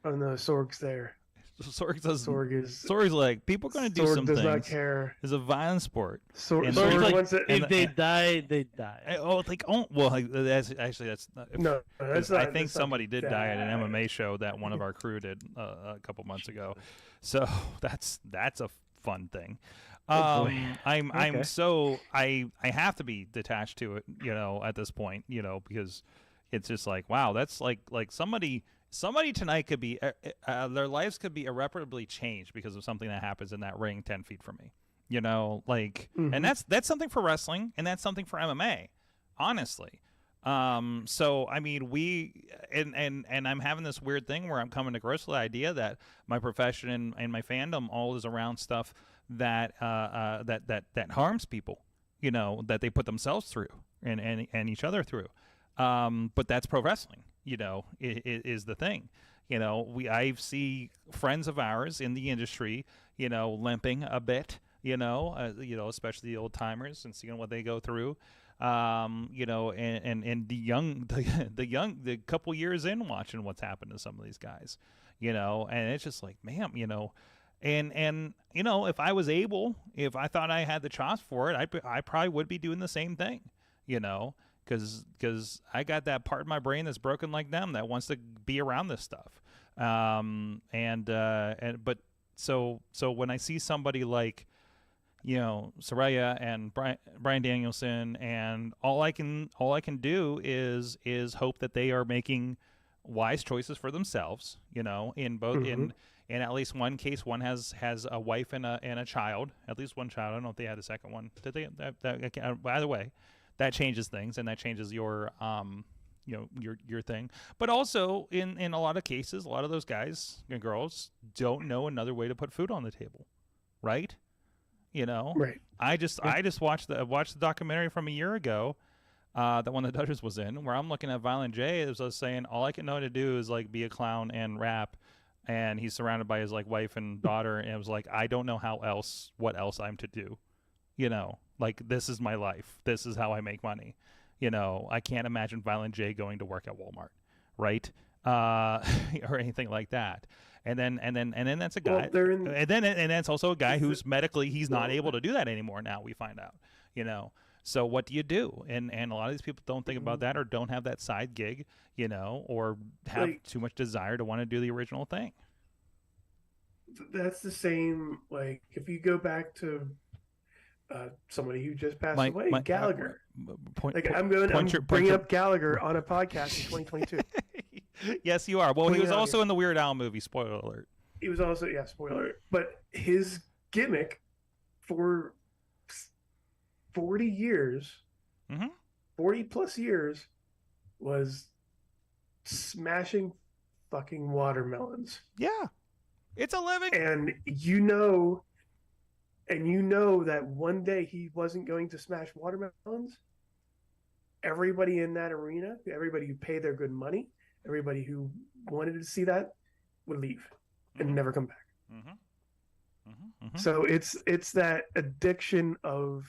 Oh no, Sorg's there. Sorg's like, people are going to do some things. Sorg does not care. It's a violent sport. Sorg's like, wants it. if they die, they die. That's actually no. That's not, I think somebody did die at an MMA show that one of our crew did a couple months ago. So that's a fun thing. I have to be detached to it, at this point, because it's just like, wow, that's like somebody tonight could be their lives could be irreparably changed because of something that happens in that ring 10 feet from me, and that's something for wrestling, and that's something for MMA, honestly. So I mean, and I'm having this weird thing where I'm coming to grips with the idea that my profession and my fandom all is around stuff that harms people, that they put themselves through and each other through. But that's pro wrestling, is the thing. I see friends of ours in the industry, limping a bit, especially the old timers, and seeing what they go through. And the couple years in watching what's happened to some of these guys, and it's just like, man, and if I was able, if I thought I had the chops for it, I probably would be doing the same thing, because I got that part of my brain that's broken like them that wants to be around this stuff. But when I see somebody like, Saraya and Bryan Danielson, and all I can do is hope that they are making wise choices for themselves, in both in at least one case, one has a wife and a child, at least one child. I don't know if they had a second one. Did they? By the way, that changes things, and that changes your your thing. But also in a lot of cases, a lot of those guys and girls don't know another way to put food on the table, right? Right. I just watched the documentary from a year ago, that one that Dutchers was in, where I'm looking at Violent J. It was saying all I can know how to do is like be a clown and rap, and he's surrounded by his like wife and daughter, and it was like, I don't know what else I'm to do, like this is my life, this is how I make money, I can't imagine Violent J going to work at Walmart, right? Or anything like that. And then that's a guy, and that's also a guy who's medically he's not able to do that anymore. Now we find out, So what do you do? And a lot of these people don't think about that, or don't have that side gig, or have too much desire to want to do the original thing. That's the same. Like if you go back to somebody who just passed away, Gallagher. I'm bringing up Gallagher on a podcast in 2022. Yes, you are. Well, he was also in the Weird Al movie. Spoiler alert. He was also, spoiler alert. But his gimmick for 40 years, 40 plus years, was smashing fucking watermelons. Yeah, it's a living. And you know that one day he wasn't going to smash watermelons. Everybody in that arena, everybody who paid their good money, everybody who wanted to see that would leave and never come back. So it's that addiction of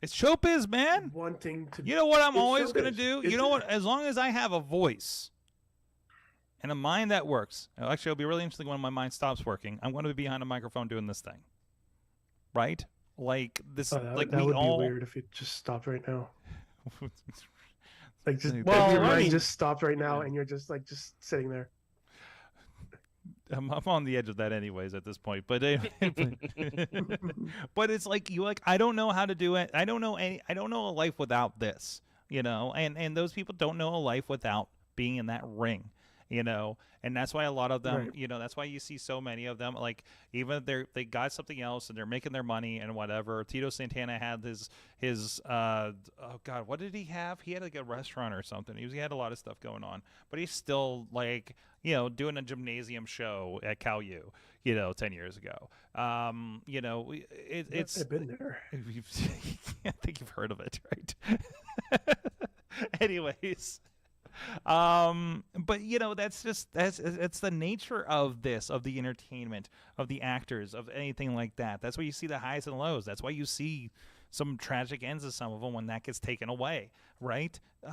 it's showbiz, man. Wanting to. You know what I'm always going to do? You know what? As long as I have a voice and a mind that works. Actually, it'll be really interesting when my mind stops working. I'm going to be behind a microphone doing this thing. Right? Like this. That would be weird if it just stopped right now. Like just your mind just stopped right now, and you're just sitting there. I'm on the edge of that anyways at this point, but but it's like I don't know how to do it. I don't know a life without this, and those people don't know a life without being in that ring And that's why a lot of them, Right. that's why you see so many of them, like, even if they got something else and they're making their money and whatever. Tito Santana had his oh God, what did he have? He had like a restaurant or something. He had a lot of stuff going on, but he's still like, doing a gymnasium show at Cal U, 10 years ago. It's I've been there. I think you've heard of it, right? Anyways, but it's the nature of the entertainment, of the actors, of anything like that. That's why you see the highs and lows. That's why you see some tragic ends of some of them when that gets taken away, right? It's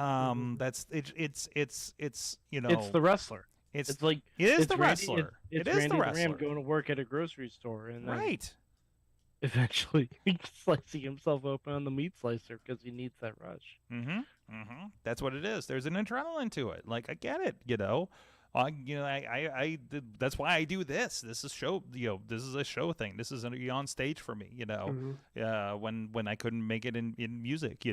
the wrestler. It's like it is it's the Randy, wrestler. It's It is Randy the the wrestler. Ram going to work at a grocery store and then Right. eventually slicing himself open on the meat slicer because he needs that rush. That's what it is. There's an adrenaline to it. Like, I get it. That's why I do this. This is show. This is a show thing. This is on stage for me. When I couldn't make it in music.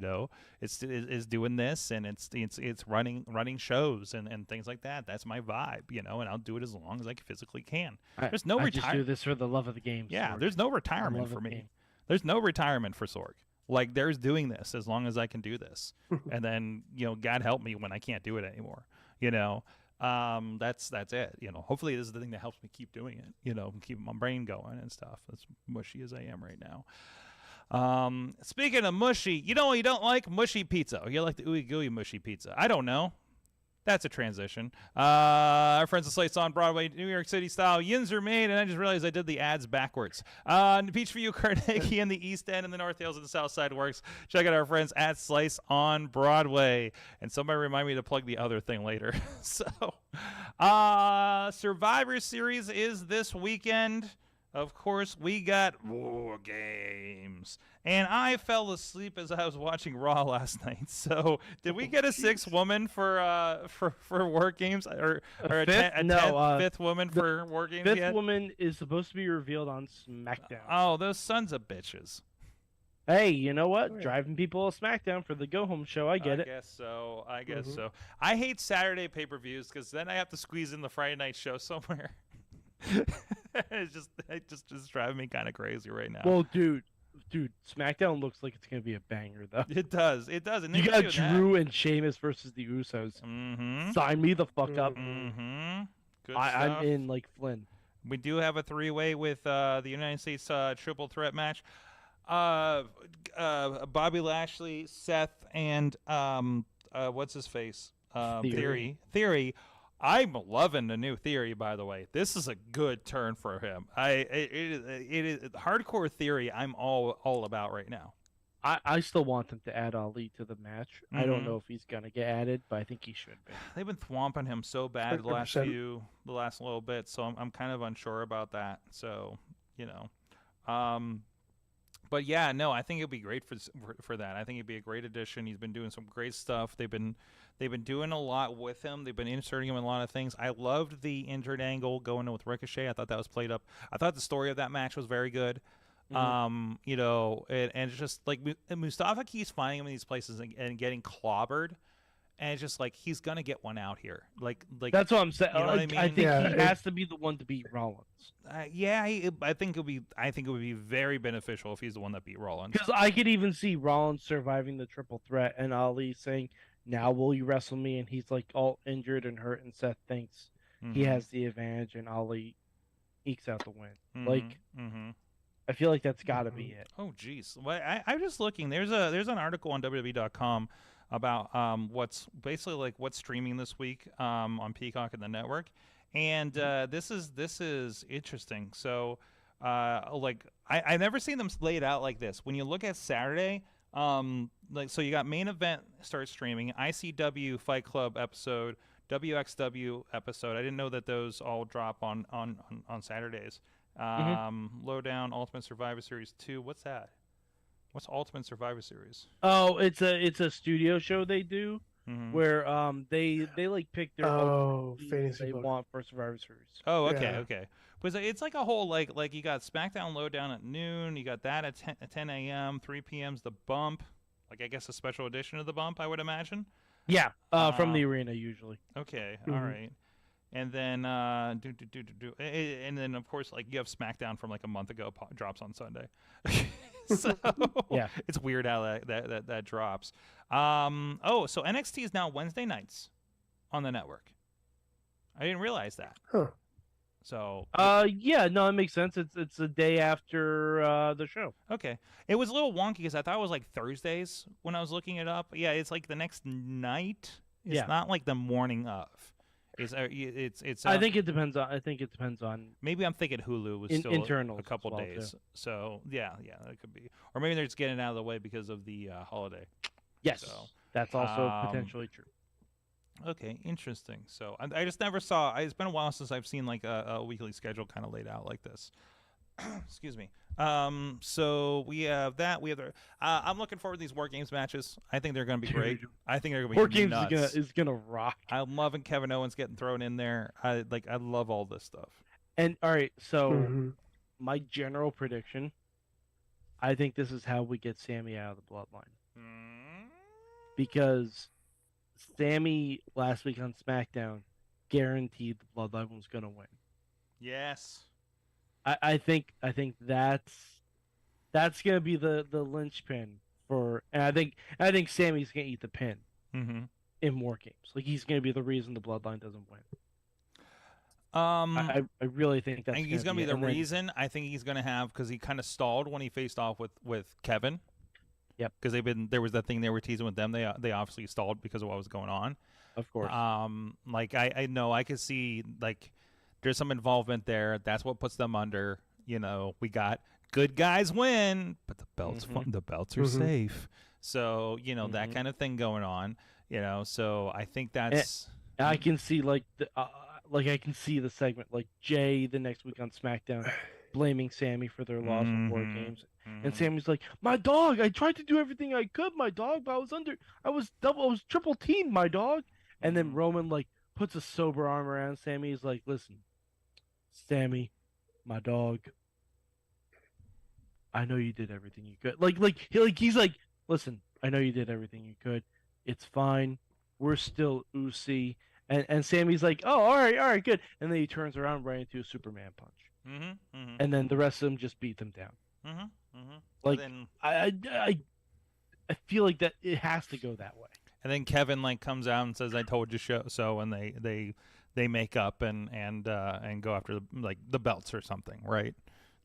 It's doing this, and it's running shows and things like that. That's my vibe. And I'll do it as long as I physically can. There's no I just do this for the love of the game. Yeah, Sorg. there's no I retirement love for the me. game. There's no retirement for Sorg. Like, there's doing this as long as I can do this. And then, God help me when I can't do it anymore. That's it. Hopefully this is the thing that helps me keep doing it, keep my brain going and stuff. As mushy as I am right now. Speaking of mushy, you don't like mushy pizza. You like the ooey gooey mushy pizza. I don't know. That's a transition. Our friends at Slate's on Broadway, New York City style. Yins are made, and I just realized I did the ads backwards. Beachview, Carnegie, and the East End, and the North Hills, and the South Side works. Check out our friends at Slice on Broadway. And somebody remind me to plug the other thing later. Survivor Series is this weekend. Of course, we got War Games. And I fell asleep as I was watching Raw last night. So, did we get a sixth woman for War Games? Or a fifth woman for War Games Fifth yet? woman is supposed to be revealed on SmackDown. Oh, those sons of bitches. Hey, you know what? Driving people to SmackDown for the go-home show. I get it. I guess so. I hate Saturday pay-per-views because then I have to squeeze in the Friday night show somewhere. It just driving me kind of crazy right now. Well, dude, SmackDown looks like it's gonna be a banger though. It does. And You got Drew and Sheamus versus the Usos. Sign me the fuck up. Good I'm stuff. in like Flynn. We do have a three-way with the United States triple threat match. Bobby Lashley, Seth, and what's his face? Theory. I'm loving the new Theory, by the way. This is a good turn for him. It is hardcore Theory. I'm all about right now. I still want them to add Ali to the match. I don't know if he's gonna get added, but I think he should be. They've been thwomping him so bad the last little bit, so I'm kind of unsure about that. So, but yeah, no, I think it'd be great for that. I think it'd be a great addition. He's been doing some great stuff. They've been doing a lot with him. They've been inserting him in a lot of things. I loved the injured angle going in with Ricochet. I thought that was played up. I thought the story of that match was very good. And it's just like Mustafa keeps finding him in these places and getting clobbered. And it's just like he's gonna get one out here. Like that's what I'm saying. You know what I mean? I think he has to be the one to beat Rollins. I think it would be very beneficial if he's the one that beat Rollins. Because I could even see Rollins surviving the triple threat and Ali saying, "Now will you wrestle me?" And he's like all injured and hurt, and Seth thinks he has the advantage, and Ali ekes out the win. I feel like that's got to be it. Oh, geez. Well, I'm just looking. There's an article on WWE.com about what's streaming this week on Peacock and the network, and this is interesting. So, I've never seen them laid out like this. When you look at Saturday, so you got main event starts streaming, ICW Fight Club episode, WXW episode. I didn't know that those all drop on Saturdays. Lowdown Ultimate Survivor Series 2. What's that? What's Ultimate Survivor Series? Oh, it's a studio show they do where they like pick their fantasy they book. want for Survivor Series. Oh, okay. But it's like a whole like you got SmackDown Lowdown at noon, you got that at 10 a.m., 3 p.m.'s The Bump, like I guess a special edition of The Bump, I would imagine. Yeah, from the arena usually. Okay, all right. And then and then of course like you have SmackDown from like a month ago drops on Sunday. So Yeah. it's weird how that drops. So NXT is now Wednesday nights on the network. I didn't realize that. Huh. So yeah, no, it makes sense. It's a day after the show. okay, it was a little wonky because I thought it was like Thursdays when I was looking it up. Yeah, it's like the next night. It's Yeah. not like the morning of. It's I think it depends on. maybe I'm thinking Hulu was still internals a couple as well, days. too. So yeah, that could be, or maybe they're just getting it out of the way because of the holiday. Yes, So, that's also potentially true. Okay, interesting. So I just never saw. It's been a while since I've seen like a weekly schedule kind of laid out like this. Excuse me. So we have that. We have the. I'm looking forward to these War Games matches. I think they're going to be great. I think they're going to be War Games nuts. is gonna rock. I'm loving Kevin Owens getting thrown in there. I love all this stuff. And all right, so Mhm. my general prediction, I think this is how we get Sammy out of the bloodline. Because Sammy last week on SmackDown guaranteed the bloodline was gonna win. Yes. I think that's gonna be the linchpin for, and I think Sammy's gonna eat the pin Mm-hmm. in War Games. Like he's gonna be the reason the bloodline doesn't win. I I really think that's. think he's going to be it. the And then- reason. I think he's going to have, because he kind of stalled when he faced off with Kevin. Yep. Because there was that thing they were teasing with them. They obviously stalled because of what was going on. Of course. Like I know I could see like there's some involvement there. That's what puts them under. You know, we got good guys win, but the belts the belts are safe. So that kind of thing going on. So I think that's. I can see like I can see the segment like Jay the next week on SmackDown blaming Sammy for their loss in War Games, and Sammy's like, "My dog, I tried to do everything I could, my dog, but I was triple teamed, my dog." And then Roman like puts a sober arm around Sammy. He's like, "Listen, Sammy, my dog, I know you did everything you could." He's like, "Listen, I know you did everything you could. It's fine. We're still Usi." And Sammy's like, "Oh, all right, good." And then he turns around right into a Superman punch. And then the rest of them just beat them down. Like I feel like that it has to go that way. And then Kevin like comes out and says, "I told you so," and they make up and go after the belts or something, right?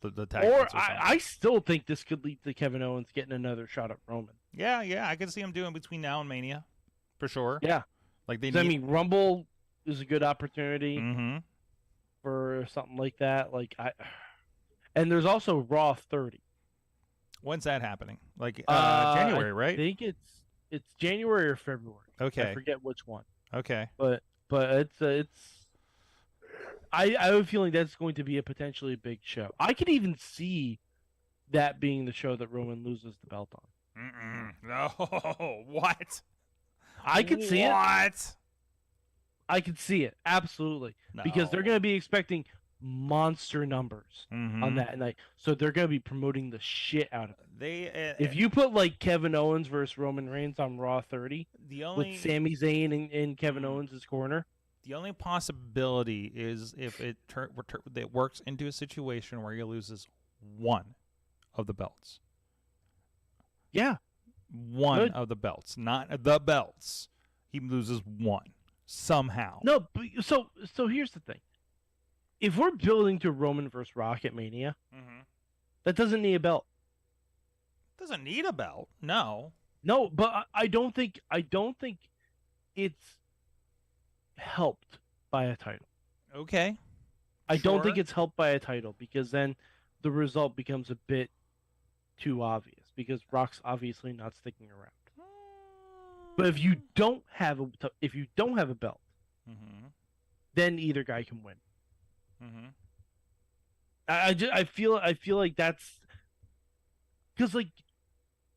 The tag Or belts or something. I still think this could lead to Kevin Owens getting another shot at Roman. Yeah, I can see him doing between now and Mania, for sure. Yeah, like they. I mean, Rumble is a good opportunity Mm-hmm. for something like that. And there's also Raw 30. When's that happening? January, I right? think it's January or February. Okay. I forget which one. Okay. But it's I have a feeling that's going to be a potentially big show. I could even see that being the show that Roman loses the belt on. No. What? I could see it. What? I could see it absolutely because they're going to be expecting monster numbers on that night, so they're going to be promoting the shit out of it. If you put like Kevin Owens versus Roman Reigns on Raw 30 with Sami Zayn in Kevin Owens' corner, the only possibility is if it works into a situation where he loses one of the belts. Yeah, one of the belts, not the belts. He loses one somehow. No, but, so here's the thing: if we're building to Roman versus Rock at Mania, that doesn't need a belt. Doesn't need a belt. No, but I don't think it's helped by a title. Okay. I don't think it's helped by a title because then the result becomes a bit too obvious because Rock's obviously not sticking around. But if you don't have a belt, then either guy can win. I feel like that's because like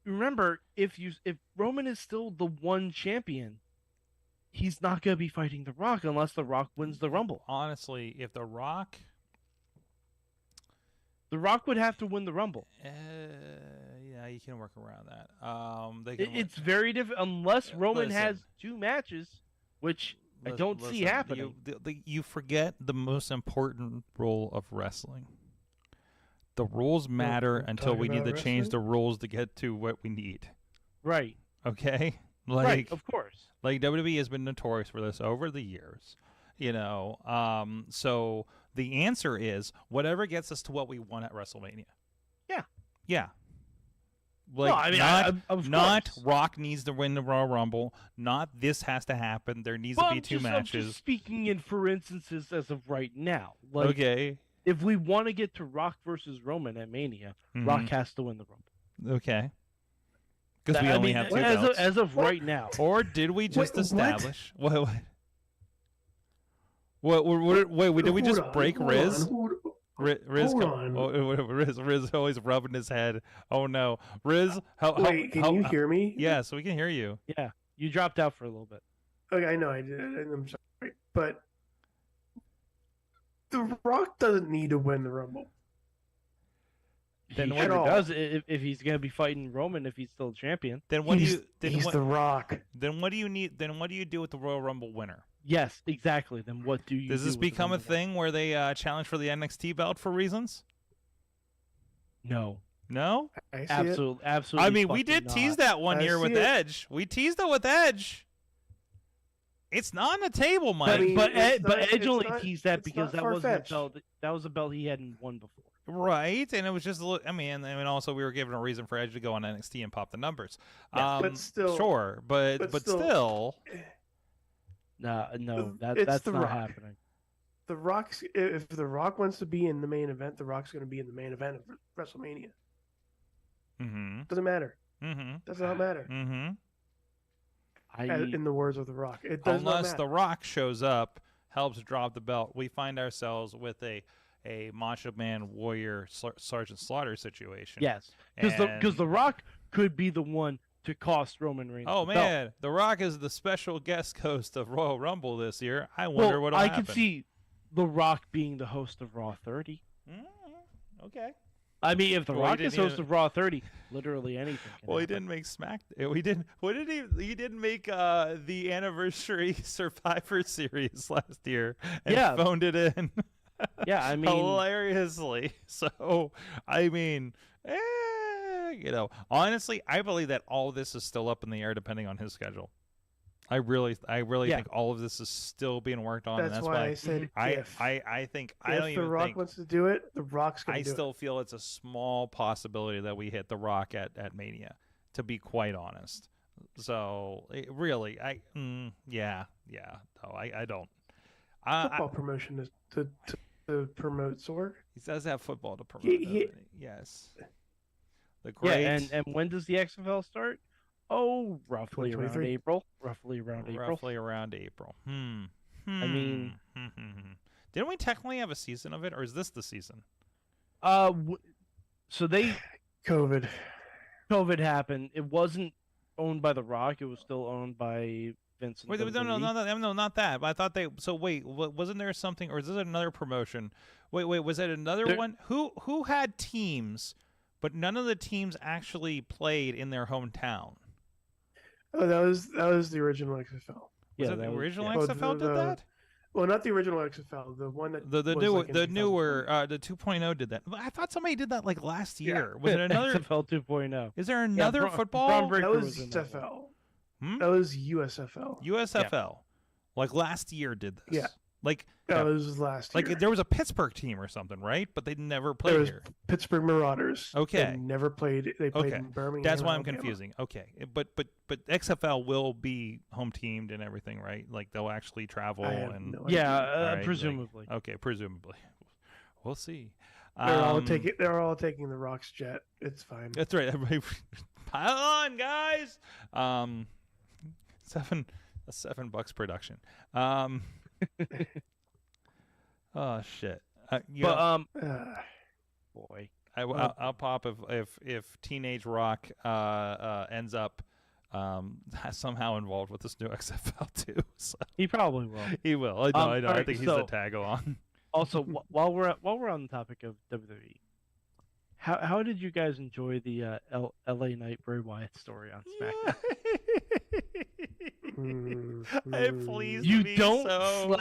remember if Roman is still the one champion, he's not gonna be fighting The Rock unless The Rock wins the Rumble. Honestly, if The Rock would have to win the Rumble. Yeah, you can work around that. It's very difficult unless Roman has two matches, which I don't see happening. You forget the most important rule of wrestling. The rules matter until we need to change the rules to get to what we need. Right. Okay? Right, of course. Like WWE has been notorious for this over the years. So the answer is whatever gets us to what we want at WrestleMania. Yeah. Yeah. Like, no, I mean, not Rock needs to win the Royal Rumble. Not this has to happen. There needs to be two matches. I'm just speaking in for instances as of right now. Like, okay. If we want to get to Rock versus Roman at Mania, Rock has to win the Rumble. Okay. Because we only have two belts. As of right now. Or did we just establish? What? Wait, did we just break Riz? Riz always rubbing his head. Oh no, Riz! Can you hear me? Yeah, so we can hear you. Yeah, you dropped out for a little bit. Okay, I know I did, and I'm sorry, but The Rock doesn't need to win the Rumble. Then what he does if he's going to be fighting Roman if he's still champion? Then what he's The Rock. Then what do you need? Then what do you do with the Royal Rumble winner? Yes, exactly. Then what do you? Does this become a thing where they challenge for the NXT belt for reasons? No. No? Absolutely. I mean, we did tease that one year with Edge. We teased it with Edge. It's not on the table, Mike. But Edge only teased that because that wasn't a belt. That was a belt he hadn't won before. Right, and it was just a little. I mean, also we were given a reason for Edge to go on NXT and pop the numbers. Yes, but still, sure, but still. No, that's not happening. The Rock's if The Rock wants to be in the main event, The Rock's going to be in the main event of WrestleMania. Mm-hmm. Doesn't matter. Mm-hmm. Does not matter. Mm-hmm. In the words of The Rock, it does not unless matter. The Rock shows up, helps drop the belt, we find ourselves with a Macho Man Warrior Sergeant Slaughter situation. Yes, because the Rock could be the one to cost Roman Reigns. Oh man, The Rock is the special guest host of Royal Rumble this year. I wonder what'll happen. I could see The Rock being the host of Raw 30. Okay. I mean, if The Rock is host of Raw 30, literally anything can happen. He didn't make He didn't. What did he? He didn't make the anniversary Survivor Series last year. And phoned it in. Yeah, I mean, hilariously. So, I mean, honestly, I believe that all of this is still up in the air depending on his schedule. I really think all of this is still being worked on. That's why I said I think if I don't even The Rock think wants to do it, The Rock's going to do it. I still feel it's a small possibility that we hit The Rock at Mania, to be quite honest. So really, I don't. Football promotion is to promote Sorg. He does have football to promote. Yes. The great. Yeah, and when does the XFL start? Oh, roughly around April. Roughly around April. I mean, didn't we technically have a season of it, or is this the season? So COVID happened. It wasn't owned by The Rock. It was still owned by Vince. Wait, no, not that. But I thought they. So wait, wasn't there something, or is this another promotion? Wait, was it another one? Who had teams, but none of the teams actually played in their hometown? Oh, that was the original XFL. Was it the original XFL did that? Well, not the original XFL. The one that the newer 2.0 did that. I thought somebody did that like last year. Yeah. Was it another XFL 2.0? Is there another football? That was XFL. That was USFL. USFL, like last year did this. Yeah. Like that was last year. Like there was a Pittsburgh team or something, right? But they never played here. Pittsburgh Marauders. Okay. They never played. They played in Birmingham. That's why I'm confusing. Okay, but XFL will be home teamed and everything, right? Like they'll actually travel and presumably. Okay, presumably. We'll see. They're all taking the Rock's jet. It's fine. That's right. Everybody, pile on, guys. $7 production. Oh shit! Boy, I'll pop if Teenage Rock ends up somehow involved with this new XFL too. So. He probably will. He will. I know. Right, I think he's the tag along. Also, while we're on the topic of WWE, how did you guys enjoy the LA Knight Bray Wyatt story on SmackDown? It pleased You me don't so.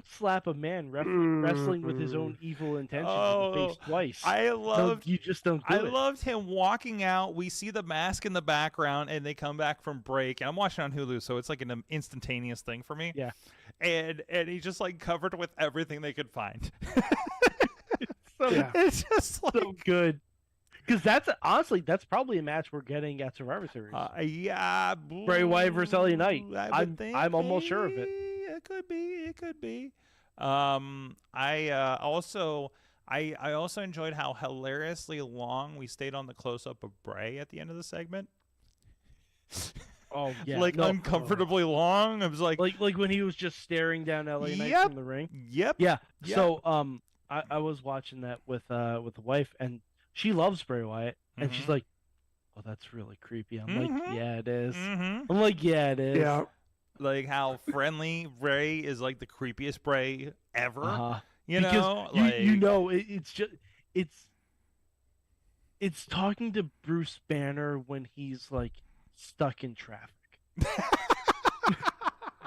slap a man wrestling with his own evil intentions in the face twice. You just don't do I it. loved him walking out. We see the mask in the background, and they come back from break. And I'm watching on Hulu, so it's like an instantaneous thing for me. Yeah. And he's just like covered with everything they could find. Yeah. It's just like So good. Because that's probably a match we're getting at Survivor Series. yeah, Bray Wyatt versus LA Knight. I would think I'm almost sure of it. It could be. It could be. I also enjoyed how hilariously long we stayed on the close up of Bray at the end of the segment. Oh yeah, Like uncomfortably long. I was like when he was just staring down LA Knight Yep. from the ring. Yep. Yeah. Yep. So I was watching that with the wife, and she loves Bray Wyatt, and she's like, "Oh, that's really creepy." I'm like, "Yeah, it is." Mm-hmm. I'm like, "Yeah, it is." Yeah. Like how friendly Bray is, like the creepiest Bray ever. You because know, you know, it's just it's talking to Bruce Banner when he's like stuck in traffic.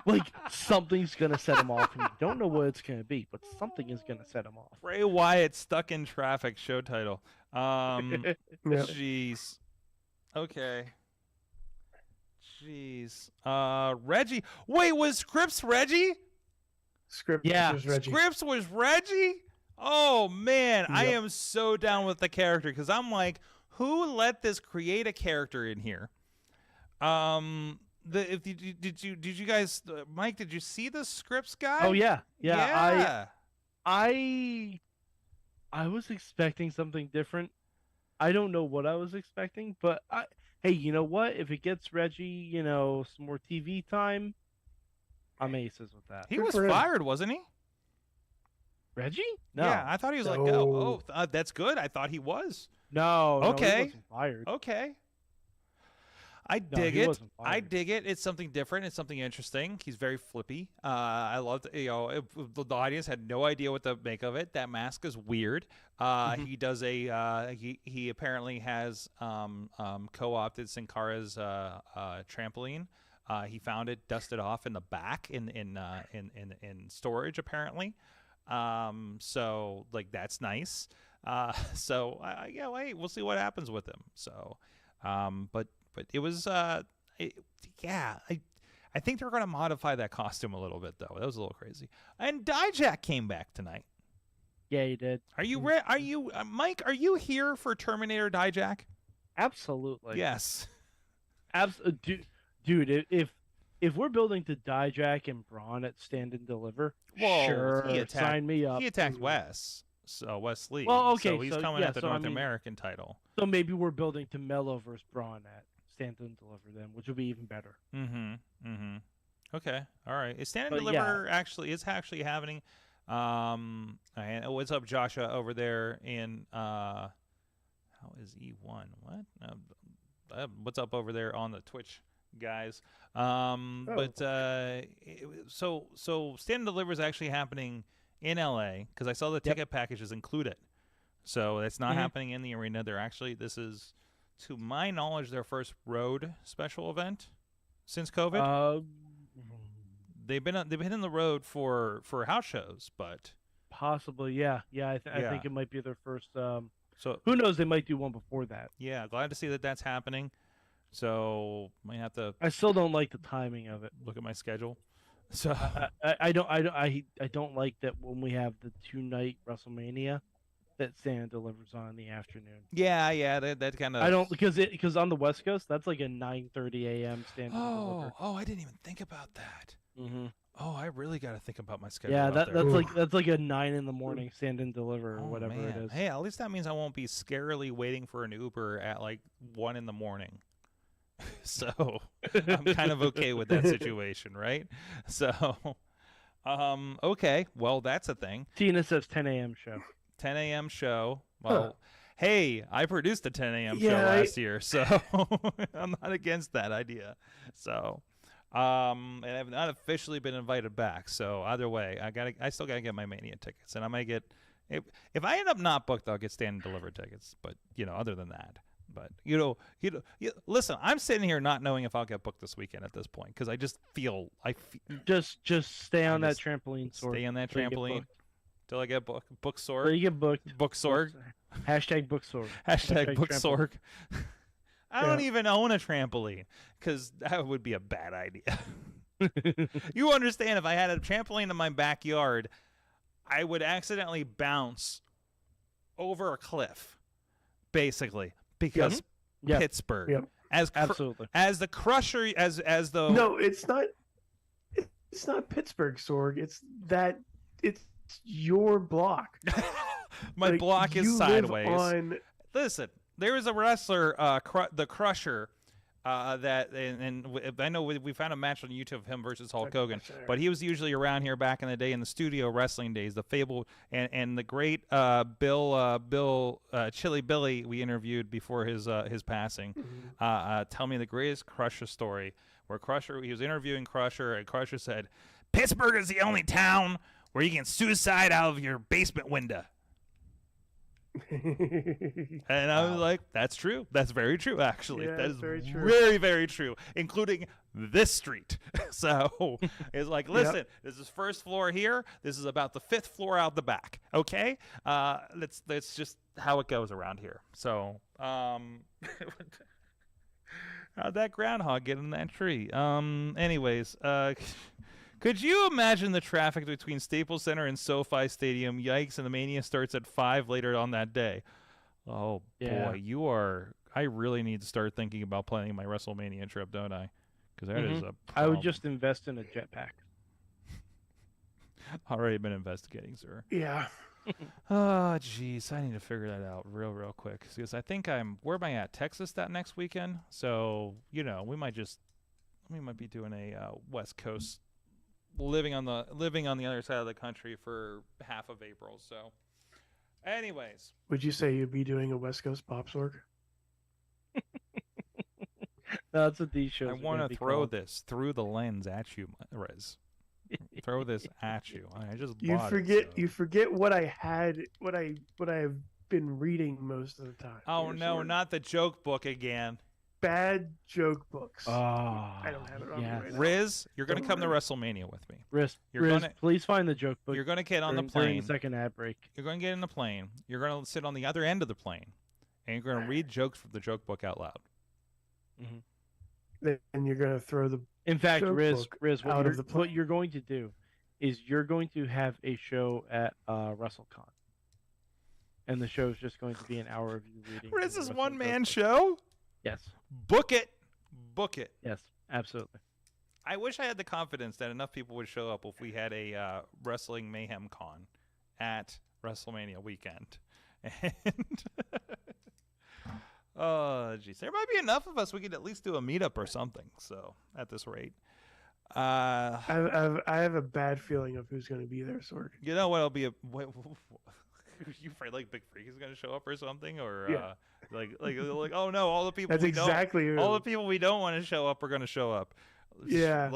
Like something's gonna set him off, and you don't know what it's gonna be, but something is gonna set him off. Bray Wyatt stuck in traffic show title. Yeah. Jeez. Okay. Jeez. Reggie. Wait, was Scripps Reggie? Script Yeah. was Reggie. Scripps was Reggie? Oh man, I Yep. am so down with the character because I'm like, who let this create a character in here? Did you guys, Mike? Did you see the Scripps guy? Oh yeah. Yeah. I was expecting something different. I don't know what I was expecting, but hey, you know what? If it gets Reggie, some more TV time, I'm aces with that. He Good was for him. fired, wasn't he? Reggie? No. Yeah, I thought he was let No. go. Oh, that's good. I thought he was. No. Okay. He wasn't fired. Okay. I No, dig he it. wasn't I fired. dig it. It's something different. It's something interesting. He's very flippy. I loved, the audience had no idea what to make of it. That mask is weird. He does he apparently has co-opted Sin Cara's trampoline. He found it dusted off in the back in storage apparently. So like that's nice. Wait, we'll see what happens with him. So, but it was, I think they're going to modify that costume a little bit though. That was a little crazy. And Dijak came back tonight. Yeah, he did. Are you Mike? Are you here for Terminator Dijak? Absolutely. Yes. Dude, if we're building to Dijak and Braun at Stand and Deliver, Well, sure, sign me up. He attacked Wes. So Wes Lee. Well, okay, so he's so, coming yeah, at the so, I North mean- American title. So maybe we're building to Mello versus Braun at Stand and Deliver then, which will be even better. Okay. All right. Is Stand and But, Deliver actually happening? And what's up, Joshua, over there in how is E1? What? What's up over there on the Twitch, guys? But so Stand and Deliver is actually happening in LA because I saw the ticket packages include it. So it's not happening in the arena. This is, to my knowledge, their first road special event since COVID. They've been in the road for house shows, but Possibly, yeah. I think it might be their first. so Who knows? They might do one before that. yeah, glad to see that that's happening. So might have to I still don't like the timing of it. look at my schedule. So I don't like that when we have the 2-night WrestleMania that Stand delivers on in the afternoon. yeah, that kind of. I don't because on the West Coast that's like a 9:30 a.m. Stand deliver. I didn't even think about that. Mm-hmm. Oh, I really got to think about my schedule. Yeah, out that's there. that's like a 9 a.m. Stand and deliver or Oh, whatever man. it is. Hey, at least that means I won't be scarily waiting for an Uber at like 1 a.m. So I'm kind of okay with that situation, right? So, okay, well that's a thing. Tina says 10 a.m. show. 10 a.m. show. Well, hey, I produced a 10 a.m. show Yeah, last year, so I'm not against that idea. So, and I've not officially been invited back. So either way, I still gotta get my Mania tickets, and I might get if I end up not booked, I'll get stand and deliver tickets. But other than that, But listen, I'm sitting here not knowing if I'll get booked this weekend at this point because I just feel Just stay on that trampoline, Sorg. stay on that till you get trampoline booked. till I get booked. Book Till Sorg. you get booked. Book Sorg. Hashtag book Sorg. Hashtag book trampoline. Sorg. I don't even own a trampoline because that would be a bad idea. You understand, if I had a trampoline in my backyard, I would accidentally bounce over a cliff, basically, because Yep. Pittsburgh, Yep. Absolutely. as the Crusher, as the No, it's not. It's not Pittsburgh, Sorg. It's your block. my Like, block is you live sideways. on- Listen, there is a wrestler, the Crusher, that and I know we found a match on YouTube of him versus Hulk Hogan, but he was usually around here back in the day in the studio wrestling days. The fabled and the great Bill Chili Billy we interviewed before his passing. Tell me the greatest Crusher story, where he was interviewing Crusher, and Crusher said, "Pittsburgh is the only town where you can suicide out of your basement window." And I was like, that's true. That's very true, actually. Yeah, that is very true. very, very true, including this street. So it's like, listen, this is first floor here. This is about the 5th floor out the back. Okay? That's just how it goes around here. So how'd that groundhog get in that tree? Anyways, could you imagine the traffic between Staples Center and SoFi Stadium? Yikes, and the Mania starts at 5 later on that day. Oh, Yeah. boy, I really need to start thinking about planning my WrestleMania trip, don't I? Because that is a I would problem. just invest in a jetpack. Already been investigating, sir. Yeah. Oh, jeez, I need to figure that out real quick. Because I think where am I at? Texas that next weekend? So, we might be doing a West Coast living on the other side of the country for half of April. So, anyways, Would you say you'd be doing a West Coast Pop, Sorg? That's what these shows. I want to throw this through the lens at you, Rez. Throw this at you. I just You bought forget. it, so. You forget what I had. What I have been reading most of the time. Oh here, no, Sorg. not the joke book again. Bad joke books. Oh, I don't have it on me right now. Riz, you're gonna Don't come to worry. WrestleMania with me. Riz, You're gonna- please find the joke book. You're gonna get on the during plane. the second ad break. You're going to get in the plane. You're going to sit on the other end of the plane, and you're going to read jokes from the joke book out loud. Then you're gonna throw the. In fact, Joke Riz, book what, out of the what you're going to do is you're going to have a show at WrestleCon, and the show is just going to be an hour of you reading. Riz from is the one wrestling man joke show. book. Yes, Book it. Book it. yes, absolutely. I wish I had the confidence that enough people would show up if we had a Wrestling Mayhem Con at WrestleMania weekend. And oh, geez, there might be enough of us. We could at least do a meetup or something. So at this rate, I have a bad feeling of who's gonna be there, Sorg. you know what? It'll be you afraid like Big Freak is gonna show up or something, or Yeah. like oh no, all the people That's we exactly don't, who. all the people we don't want to show up are gonna show up. Yeah.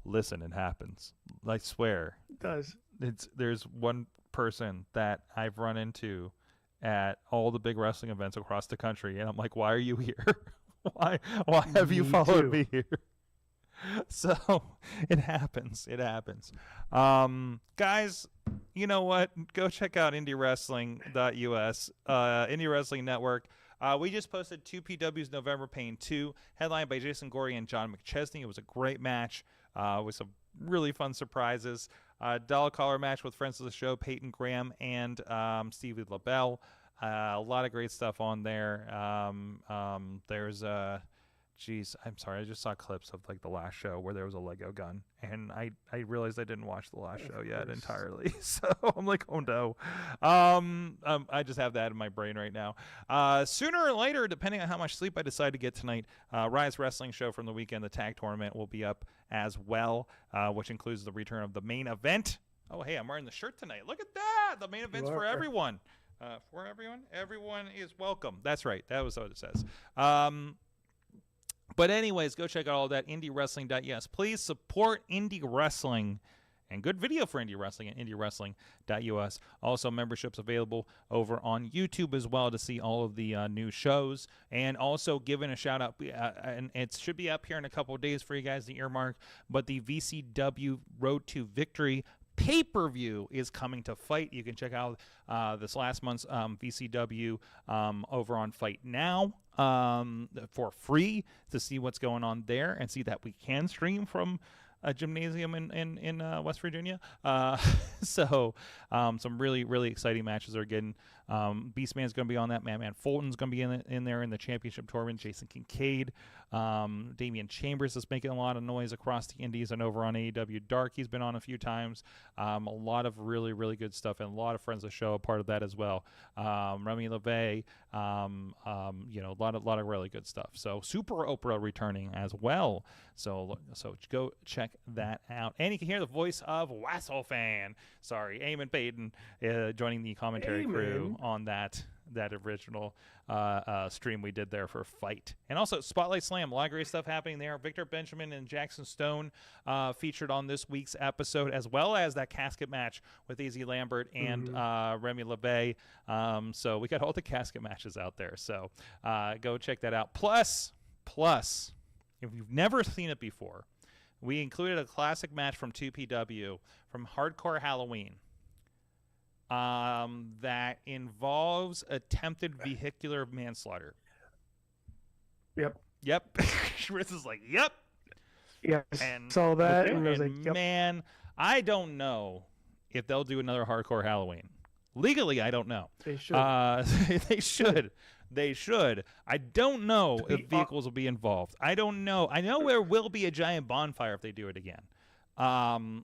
Listen, it happens. I swear. It does. There's one person that I've run into at all the big wrestling events across the country, and I'm like, why are you here? why have you Me followed too. me here? So it happens. Guys, you know what? Go check out IndyWrestling.us, Indie Wrestling Network. We just posted 2PW's November Pain 2, headlined by Jason Gorey and John McChesney. It was a great match with some really fun surprises. Dollar collar match with friends of the show, Peyton Graham and Stevie LaBelle. A lot of great stuff on there. There's Jeez, I'm sorry. I just saw clips of like the last show where there was a Lego gun, and I realized I didn't watch the last show yet entirely. So I'm like, oh no. I just have that in my brain right now. Sooner or later, depending on how much sleep I decide to get tonight, Rise Wrestling show from the weekend, the tag tournament, will be up as well, which includes the return of the main event. Oh, hey, I'm wearing the shirt tonight. Look at that. The main event's for everyone. For everyone. Everyone is welcome. That's right. That was what it says. But anyways, go check out all that, IndyWrestling.us. Please support indie wrestling and good video for indie wrestling at IndyWrestling.us. Also, memberships available over on YouTube as well to see all of the new shows. And also giving a shout out, and it should be up here in a couple of days for you guys to earmark, but the VCW Road to Victory pay-per-view is coming to Fight. You can check out this last month's VCW over on Fight Now for free to see what's going on there and see that we can stream from a gymnasium in West Virginia. So some really, really exciting matches are getting. Beastman's going to be on that. Madman Fulton's going to be in there in the championship tournament. Jason Kincaid. Damian Chambers is making a lot of noise across the indies and over on AEW Dark. He's been on a few times. A lot of really, really good stuff, and a lot of friends of the show a part of that as well. Remy LeVay, a lot of really good stuff. So Super Oprah returning as well. So go check that out. And you can hear the voice of WrestleFan. Sorry, Eamon Payton joining the commentary crew on that original stream we did there for Fight. And also Spotlight Slam, a lot of great stuff happening there. Victor Benjamin and Jackson Stone featured on this week's episode, as well as that casket match with AZ Lambert and Remy LeVay. So we got all the casket matches out there. So go check that out. Plus, if you've never seen it before, we included a classic match from 2PW from Hardcore Halloween. That involves attempted vehicular manslaughter. Yep. Chris is like, yep. Yes. And saw that. And I was like, yep. Man, I don't know if they'll do another Hardcore Halloween. Legally, I don't know. They should. They should. I don't know if vehicles will be involved. I don't know. I know there will be a giant bonfire if they do it again.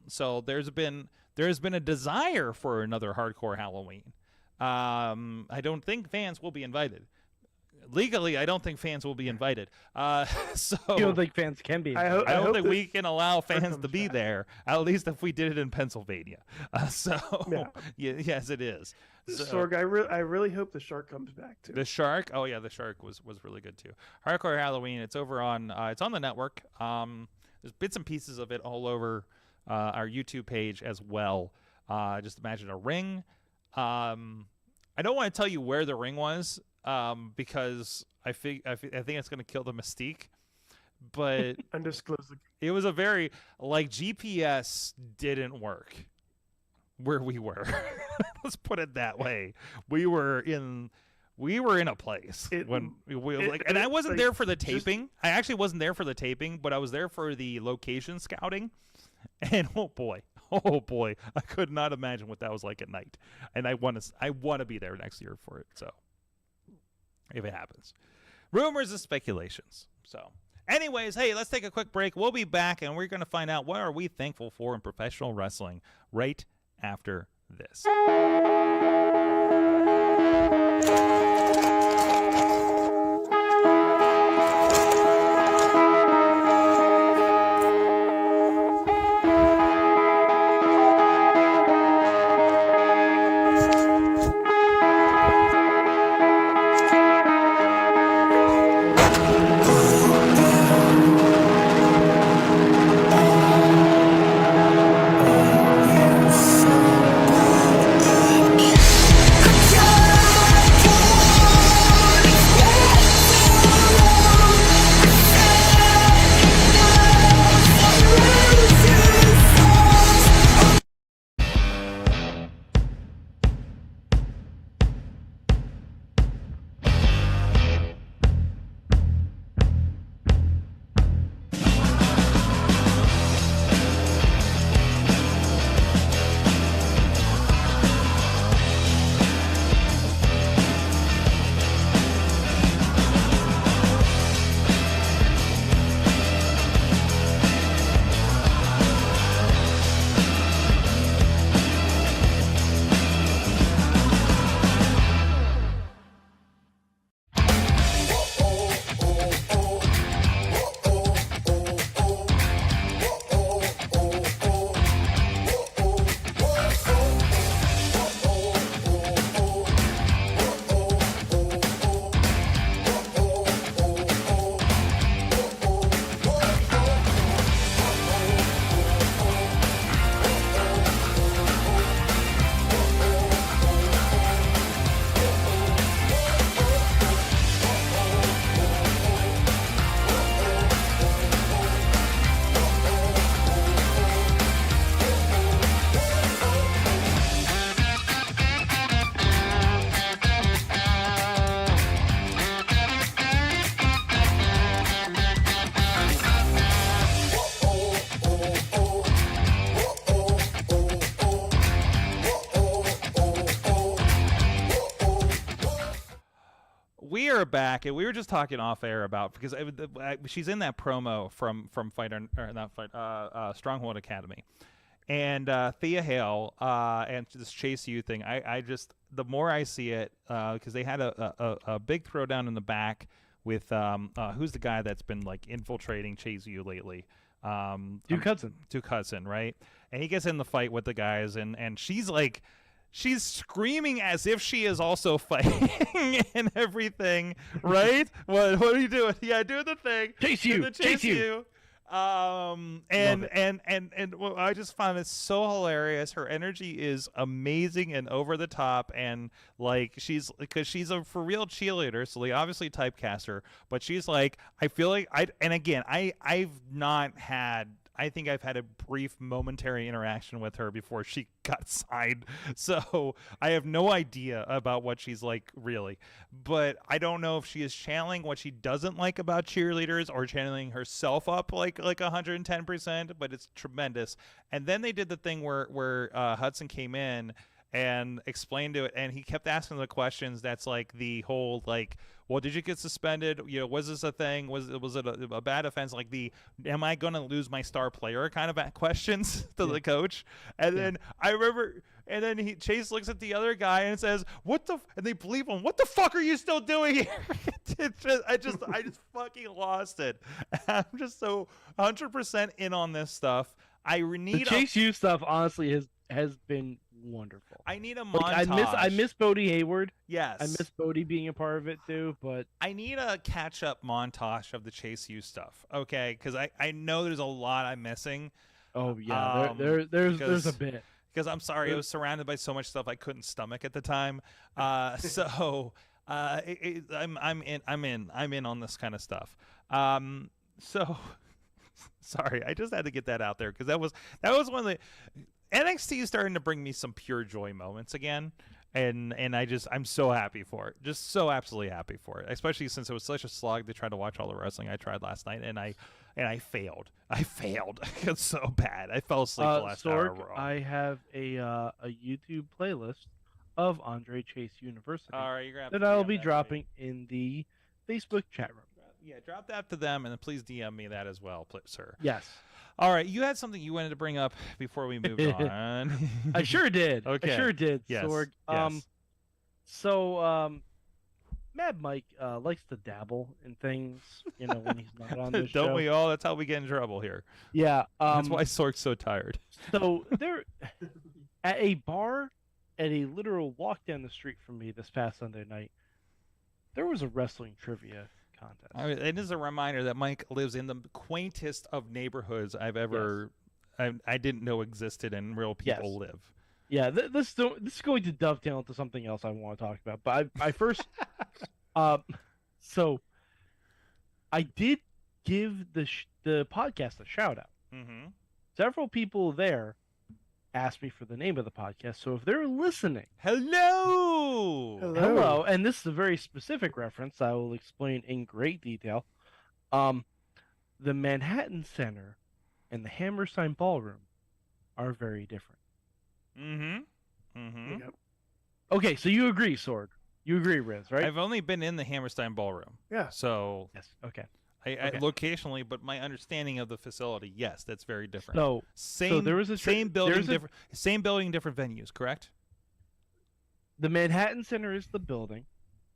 So there's been a desire for another Hardcore Halloween. I don't think fans will be invited. Legally, I don't think fans will be invited. So You don't think fans can be? I don't think we can allow fans to be there. At least if we did it in Pennsylvania. Yes, it is. So, Sorg, I really hope the Shark comes back too. The Shark? Oh yeah, the Shark was really good too. Hardcore Halloween. It's over on. It's on the network. There's bits and pieces of it all over our YouTube page as well. Just imagine a ring. I don't want to tell you where the ring was because I think it's going to kill the mystique. But Undisclosed. it was a very GPS didn't work where we were. Let's put it that way. We were in a place and I wasn't there for the taping. I actually wasn't there for the taping, but I was there for the location scouting. And oh boy, I could not imagine what that was like at night. And I want to be there next year for it. So if it happens, rumors and speculations. So anyways, hey, let's take a quick break. We'll be back and we're going to find out what are we thankful for in professional wrestling right after this. We are back, and we were just talking off air about because she's in that promo from Stronghold Academy, and Thea Hale and this Chase U thing. I just the more I see it because they had a big throwdown in the back with who's the guy that's been like infiltrating Chase U lately. Duke Hudson, right? And he gets in the fight with the guys, and she's like. She's screaming as if she is also fighting and everything, right? What are you doing? Yeah, doing the thing. Chase you. Chase you. And well, I just found it so hilarious. Her energy is amazing and over the top, and like because she's a for real cheerleader, so they obviously typecast her. But she's like, I feel like I've not had. I think I've had a brief momentary interaction with her before she got signed. So I have no idea about what she's like really. But I don't know if she is channeling what she doesn't like about cheerleaders or channeling herself up like 110%, but it's tremendous. And then they did the thing where Hudson came in and explained to it, and he kept asking the questions that's like the whole like, well, did you get suspended? You know, was this a thing? Was it a bad offense? Like am I going to lose my star player kind of questions to the coach? And then I remember, and then Chase looks at the other guy and says, and they believe him. What the fuck are you still doing here? I just fucking lost it. I'm just so 100% in on this stuff. I need the Chase U stuff. Honestly, has been wonderful. I need a montage. montage. I miss Bodie Hayward. Yes. I miss Bodie being a part of it too, but I need a catch-up montage of the Chase U stuff, okay? Because I know there's a lot I'm missing. Oh, yeah. There's a bit. Because I'm sorry, I was surrounded by so much stuff I couldn't stomach at the time. So I'm in on this kind of stuff. So sorry, I just had to get that out there because that was one of the NXT is starting to bring me some pure joy moments again, and I'm so happy for it, just so absolutely happy for it, especially since it was such a slog to try to watch all the wrestling I tried last night, and I failed. It's so bad. I fell asleep the last hour. Raw. I have a YouTube playlist of Andre Chase University. All right, you're gonna have that to I'll DM be that dropping in the Facebook chat room. Yeah, drop that to them, and then please DM me that as well, sir. Yes. All right, you had something you wanted to bring up before we moved on. I sure did. Okay. I sure did, yes. Sorg. Yes. So Mad Mike likes to dabble in things, when he's not on the show. Don't we all? That's how we get in trouble here. Yeah. That's why Sorg's so tired. So there, at a bar, at a literal walk down the street from me this past Sunday night, there was a wrestling trivia contest. It is a reminder that Mike lives in the quaintest of neighborhoods I've ever, I didn't know existed and real people live. Yeah, this is going to dovetail into something else I want to talk about. But I first, so I did give the podcast a shout out. Mm-hmm. Several people there asked me for the name of the podcast. So if they're listening, hello, and this is a very specific reference I will explain in great detail. The Manhattan Center and the Hammerstein Ballroom are very different. Mm-hmm. Mm-hmm. Yep. Okay, so you agree, Sorg? You agree, Riz, right? I've only been in the Hammerstein Ballroom. Yeah. So yes. Okay. I locationally, but my understanding of the facility, yes, that's very different. So there was same building, different venues, correct? The Manhattan Center is the building,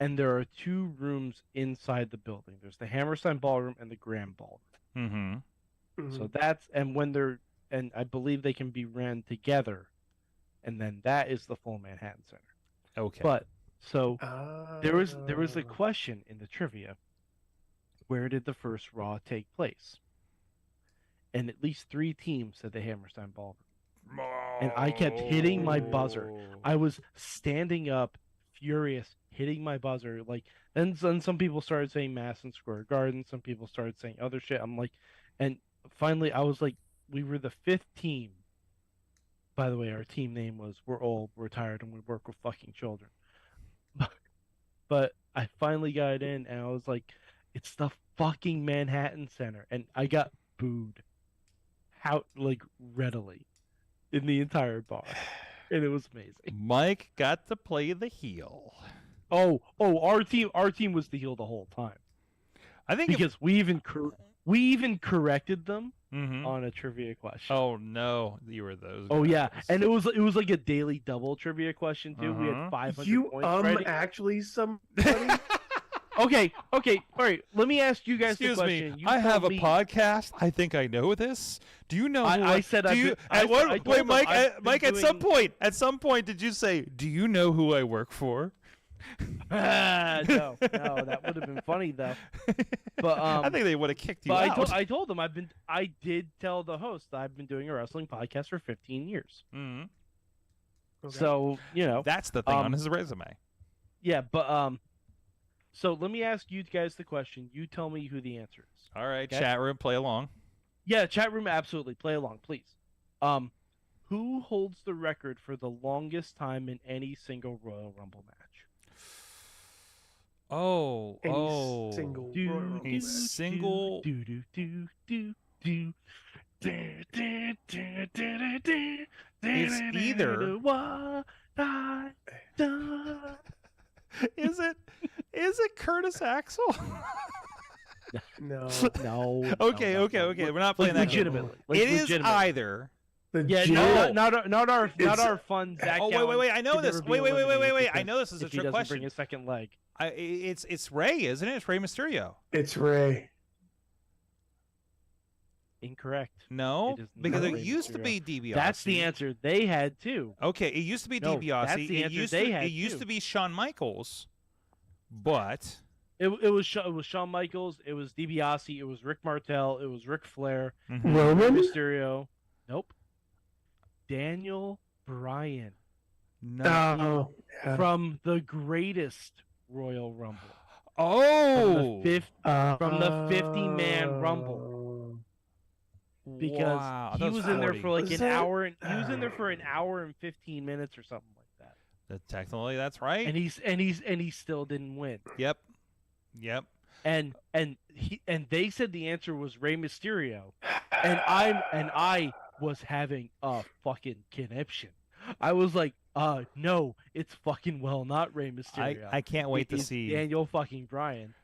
and there are two rooms inside the building. There's the Hammerstein Ballroom and the Grand Ballroom. Mm-hmm. Mhm. So and I believe they can be ran together, and then that is the full Manhattan Center. Okay. But there was a question in the trivia. Where did the first Raw take place? And at least 3 teams said the Hammerstein Ballroom. And I kept hitting my buzzer. I was standing up, furious, hitting my buzzer. Then some people started saying Madison Square Garden. Some people started saying other shit. I'm like, and finally I was like, we were the 5th team. By the way, our team name was We're Old, We're Tired, and We Work with Fucking Children. But I finally got it in, and I was like, it's the fucking Manhattan Center. And I got booed readily in the entire bar. And it was amazing. Mike got to play the heel. Our team was the heel the whole time I think because we even corrected them Mhm. on a trivia question. Oh no, you were those. Oh yeah, guys. and it was like a daily double trivia question too. We had 500 You points. Ready. actually somebody. Okay, all right. Let me ask you guys Excuse the me. question. You I tell have a me- podcast. I think I know this. Do you know? Who I said do I've you? been- I At said- what, I told wait, them Mike. I've been Mike. doing- At some point, did you say, "Do you know who I work for"? No, that would have been funny though. But I think they would have kicked you But out. I told them I did tell the host that I've been doing a wrestling podcast for 15 years. Mhm. Okay. So, That's the thing on his resume. yeah, but so let me ask you guys the question. You tell me who the answer is. All right, Okay. chat room, play along. Yeah, chat room absolutely. Play along, please. Who holds the record for the longest time in any single Royal Rumble match? Any single Do, Royal Rumble A match. single. do do do do do. It's either. What I done. Is it Curtis Axel? No. No. Okay. no. We're not playing that game. legitimately. It is legitimately. either. The Yeah, Jade- not our It's- fun Zach. Oh wait! I know could this. never be Wait! eliminated I know this is a if he trick doesn't question. bring a second leg. It's Ray, isn't it? It's Ray Mysterio. It's Ray. Incorrect. No, It is because not it Rey used to Mysterio. be DiBiase. That's the answer they had too. Okay, it used to be No, DiBiase. that's the answer It used to be Shawn Michaels, but It was Shawn Michaels. It was DiBiase. It was Rick Martel. It was Ric Flair. Roman? Mysterio. Nope. Daniel Bryan no. Oh. Yeah. from the greatest Royal Rumble. Oh, From the 50-man Rumble. Because wow, he that was in there 40. for like Was an that- hour. He was in there for an hour and 15 minutes or something like that. Technically, that's right. And he still didn't win. Yep. And they said the answer was Rey Mysterio, and I was having a fucking conniption. I was like, no, it's fucking well not Rey Mysterio. I can't wait to It is see. Daniel fucking Bryan.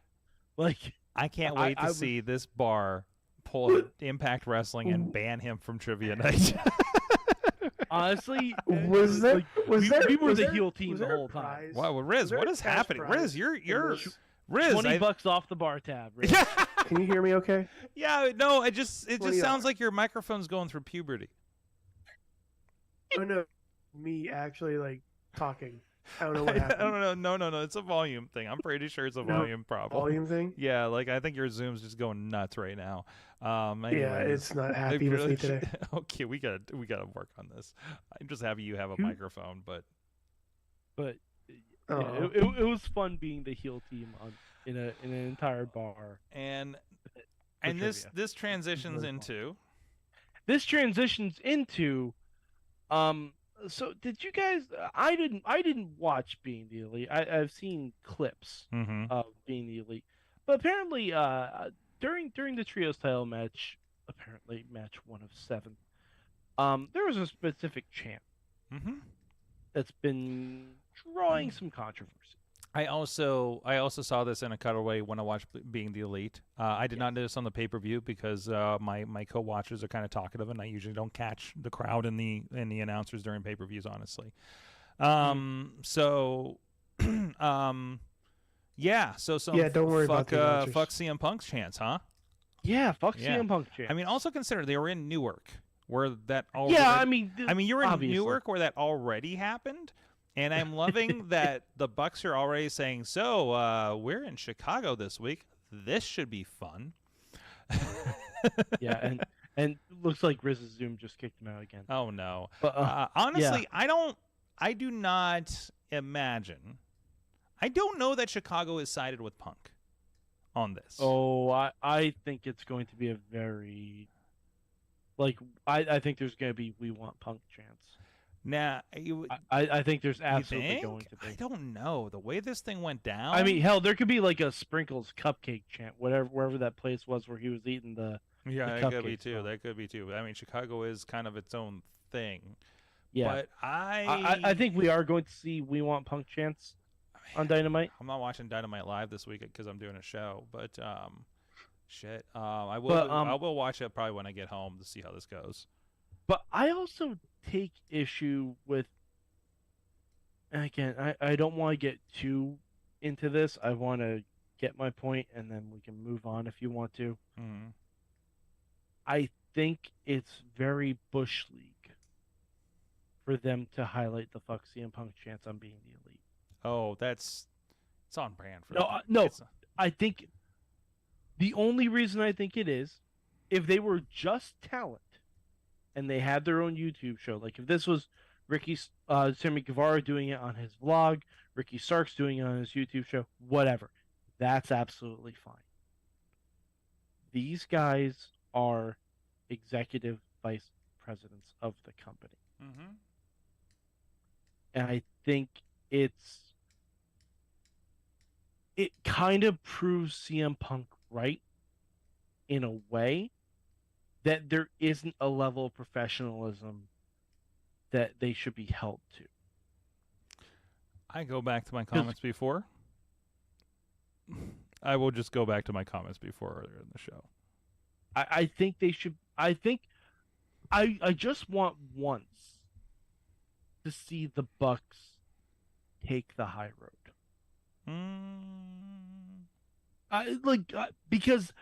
Like, I can't wait to I was- see this bar pull Impact Wrestling and ban him from Trivia Night. honestly, Was there? Was there? we were was the there- heel team was the there a whole time. prize? Wow, Riz, Was there what a is cash happening? prize Riz, you're in this? Riz. $20 off the bar tab. Riz. Can you hear me? Okay. Yeah, no, it just $20. sounds like your microphone's going through puberty. Oh no, me actually like talking. I don't know what happened. I don't know. No. It's a volume thing. I'm pretty sure it's a No, volume problem. Volume thing. Yeah, like I think your Zoom's just going nuts right now. Yeah, Anyways. it's not happy with me today. Okay, we gotta work on this. I'm just happy you have a Who- microphone, but But Oh. yeah, it was fun being the heel team in an entire bar. and trivia. this transitions Very fun. into This transitions into so did you guys I didn't watch Being the Elite. I've seen clips of Being the Elite. But apparently during the trios title match, apparently match 1 of 7, there was a specific chant that's been drawing some controversy. I also saw this in a cutaway when I watched Being the Elite. I did not notice on the pay-per-view because my co-watchers are kind of talkative, and I usually don't catch the crowd and the announcers during pay-per-views, honestly. So, yeah. So some Yeah, don't worry about the announcers. fuck CM Punk's chance, huh? Yeah, fuck Yeah. CM Punk chant. I mean, also consider they were in Newark, where that already. yeah, I mean, you're in obviously. Newark where that already happened, and I'm loving that the Bucks are already saying, "So, we're in Chicago this week. This should be fun." Yeah, and looks like Riz's Zoom just kicked him out again. Oh no! But Honestly, I do not imagine. I don't know that Chicago is sided with Punk on this. oh, I think it's going to be a very I think there's going to be "We Want Punk" chants. Nah, I think there's you absolutely think? going to be. I don't know the way this thing went down. I mean, hell, there could be like a Sprinkles cupcake chant, wherever that place was where he was eating the. yeah, the that could be cupcakes too. from. That could be too. I mean, Chicago is kind of its own thing. Yeah, But I think we are going to see "We Want Punk" chants. on Dynamite? I'm not watching Dynamite live this week because I'm doing a show, but shit. I will. But, I will watch it probably when I get home to see how this goes. But I also take issue with, and again, I don't want to get too into this. I want to get my point, and then we can move on if you want to. Mm-hmm. I think it's very Bush League for them to highlight the fuck CM Punk chance on being the elite. Oh, it's on brand for No, them. no. I think the only reason I think it is if they were just talent and they had their own YouTube show. Like if this was Sammy Guevara doing it on his vlog, Ricky Starks doing it on his YouTube show, whatever. That's absolutely fine. These guys are executive vice presidents of the company. Mm-hmm. And I think it kind of proves CM Punk right in a way that there isn't a level of professionalism that they should be held to. I go back to my comments before. I will just go back to my comments before earlier in the show. I think they should. I think I just want once to see the Bucks take the high road. Because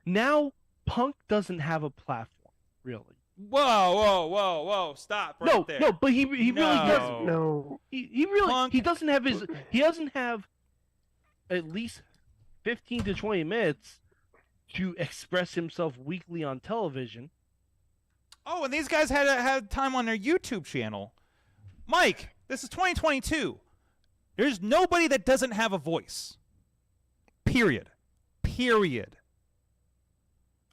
now Punk doesn't have a platform, really. Whoa! Stop right there. No, but he really doesn't. No. He really Punk. he doesn't have at least 15 to 20 minutes to express himself weekly on television. Oh, and these guys had time on their YouTube channel. Mike, this is 2022. There's nobody that doesn't have a voice. Period.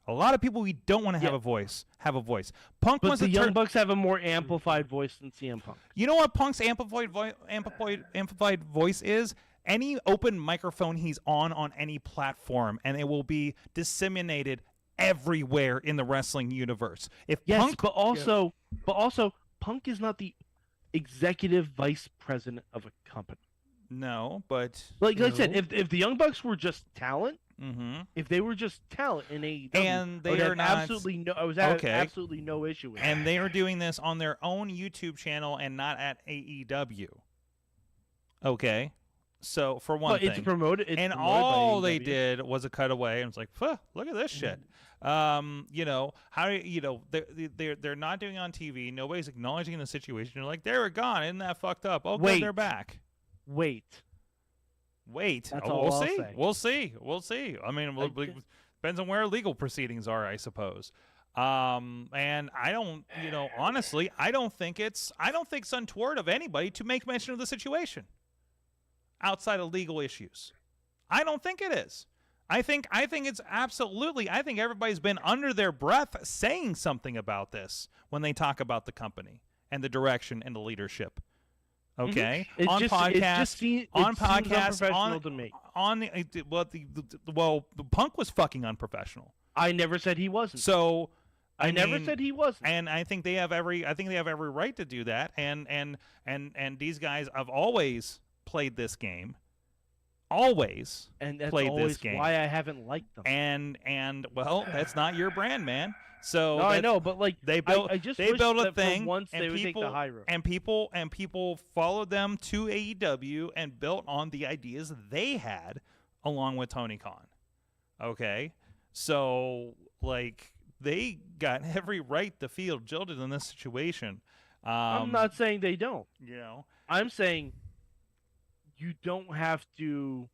A lot of people we don't want to have a voice have a voice. Punk But wants the to Young Bucks have a more amplified voice than CM Punk. You know what Punk's amplified voice is? Any open microphone he's on any platform, and it will be disseminated everywhere in the wrestling universe. But also, Punk is not the executive vice president of a company. No, but like I said, if the Young Bucks were just talent, if they were just talent in AEW, and they are not absolutely absolutely no issue with it. And they are doing this on their own YouTube channel and not at AEW. Okay. So for one thing, it's promoted, and all they did was a cutaway, and it's like, look at this shit. You know how they're not doing it on TV. Nobody's acknowledging the situation. They're like, they were gone. Isn't that fucked up? Oh, good, they're back. Wait. That's all we'll I'll see. say. We'll see. I mean, depends on where legal proceedings are, I suppose. And I don't, honestly, I don't think it's untoward of anybody to make mention of the situation outside of legal issues. I don't think it is. I think it's absolutely. I think everybody's been under their breath saying something about this when they talk about the company and the direction and the leadership. Okay, on podcasts, the Punk was fucking unprofessional. I never said he wasn't. So I never said he wasn't. And I think they have every right to do that. And these guys have always played this game. Always and that's played always this game. Why I haven't liked them. And well, that's not your brand, man. So no, I know, but like they built, I just they wish built a that thing, for once and they would people, take the high road. And people followed them to AEW and built on the ideas they had, along with Tony Khan. Okay, so like they got every right to feel jilted in this situation. I'm not saying they don't. I'm saying you don't have to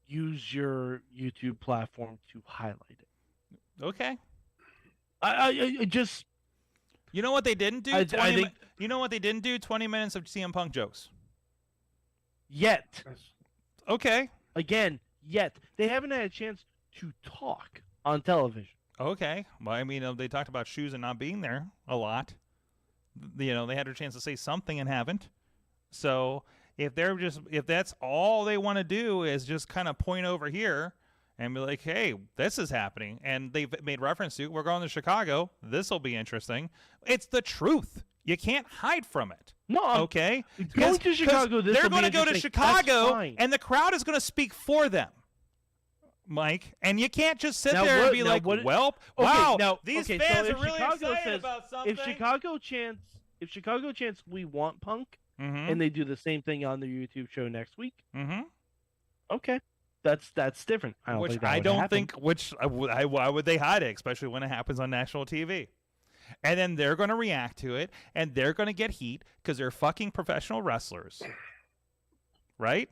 use your YouTube platform to highlight it. Okay. I just... You know what they didn't do? You know what they didn't do? 20 minutes of CM Punk jokes. Yet. Okay. Again, yet. They haven't had a chance to talk on television. Okay. Well, I mean, they talked about shoes and not being there a lot. They had a chance to say something and haven't. So if that's all they want to do is just kind of point over here and be like, hey, this is happening. And they've made reference to, we're going to Chicago. This will be interesting. It's the truth. You can't hide from it. No, okay? Going to Chicago, they're going to go to Chicago, and the crowd is going to speak for them, Mike. And you can't just sit there and be like, wow, these fans are really excited about something. If Chicago chants, we want Punk, and they do the same thing on their YouTube show next week, okay. That's different. Why would they hide it, especially when it happens on national TV? And then they're going to react to it, and they're going to get heat because they're fucking professional wrestlers, right?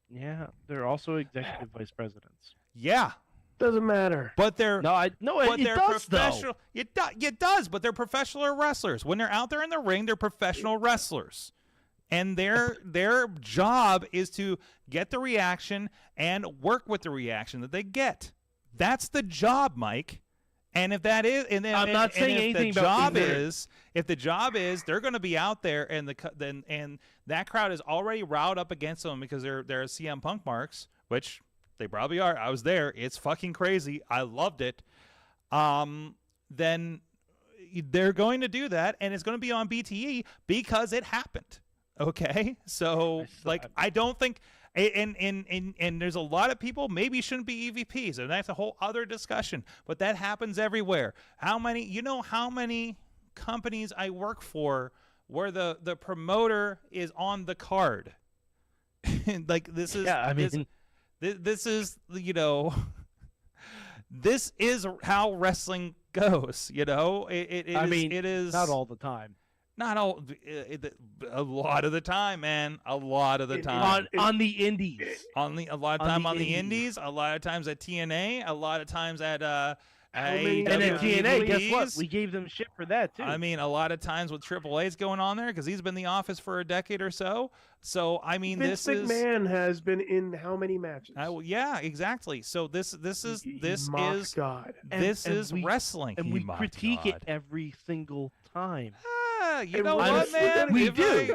Yeah, they're also executive vice presidents. Yeah, doesn't matter. But they're it does professional. though. It does, but they're professional wrestlers. When they're out there in the ring, they're professional wrestlers. And their job is to get the reaction and work with the reaction that they get. That's the job, Mike. And if that is, and then I'm not saying anything about if the job is they're going to be out there, and that crowd is already riled up against them because they're CM Punk marks, which they probably are. I was there. It's fucking crazy. I loved it. Then they're going to do that, and it's going to be on BTE because it happened. Okay, so I don't think, and there's a lot of people maybe shouldn't be EVPs, and that's a whole other discussion. But that happens everywhere. How many companies I work for where the promoter is on the card? This is this is this is how wrestling goes. It is not all the time. Not all, a lot of the time, man. A lot of the time on the indies. A lot of time on the indies. A lot of times at TNA. A lot of times at and at TNA, guess what? We gave them shit for that too. I mean, a lot of times with Triple A's going on there because he's been in the office for a decade or so. So I mean, Vince McMahon has been in how many matches? Yeah, exactly. So this is wrestling, and we critique it every single time. You know what, man? We do.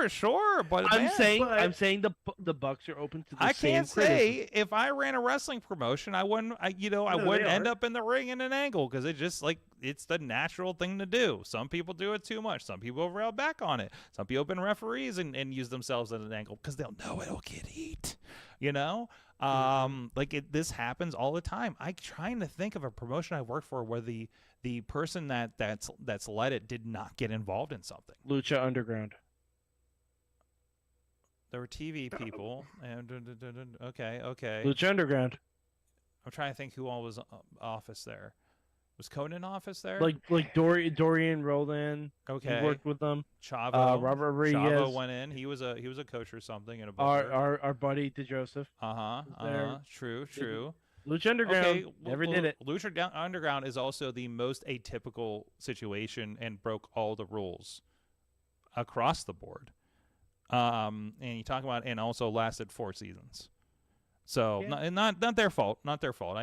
Sure. But I'm saying the Bucks are open to the I same can't say if I ran a wrestling promotion, I wouldn't end up in the ring in an angle because it's the natural thing to do. Some people do it too much. Some people rail back on it. Some people have been referees and use themselves at an angle because they'll know it'll get heat. This happens all the time. I'm trying to think of a promotion I worked for where the person that's led it did not get involved in something. Lucha Underground. There were TV people. Okay. Lucha Underground. I'm trying to think who all was office there. Was Conan office there? Like Dorian Roland. Okay. He worked with them. Chavo. Robert Rodriguez. Chavo went in. He was a coach or something. And our buddy DeJoseph. True. Lucha Underground never did it. Lucha Underground is also the most atypical situation and broke all the rules across the board. And you talk about and also lasted 4 seasons. So not their fault. Not their fault.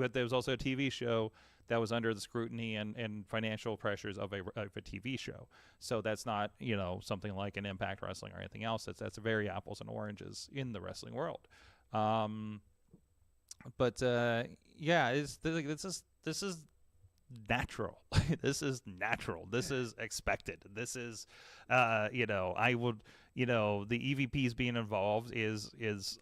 But there was also a TV show that was under the scrutiny and financial pressures of a TV show. So that's not something like an Impact Wrestling or anything else. That's very apples and oranges in the wrestling world. But this is natural. This is natural. This is expected. This is I would the EVPs being involved is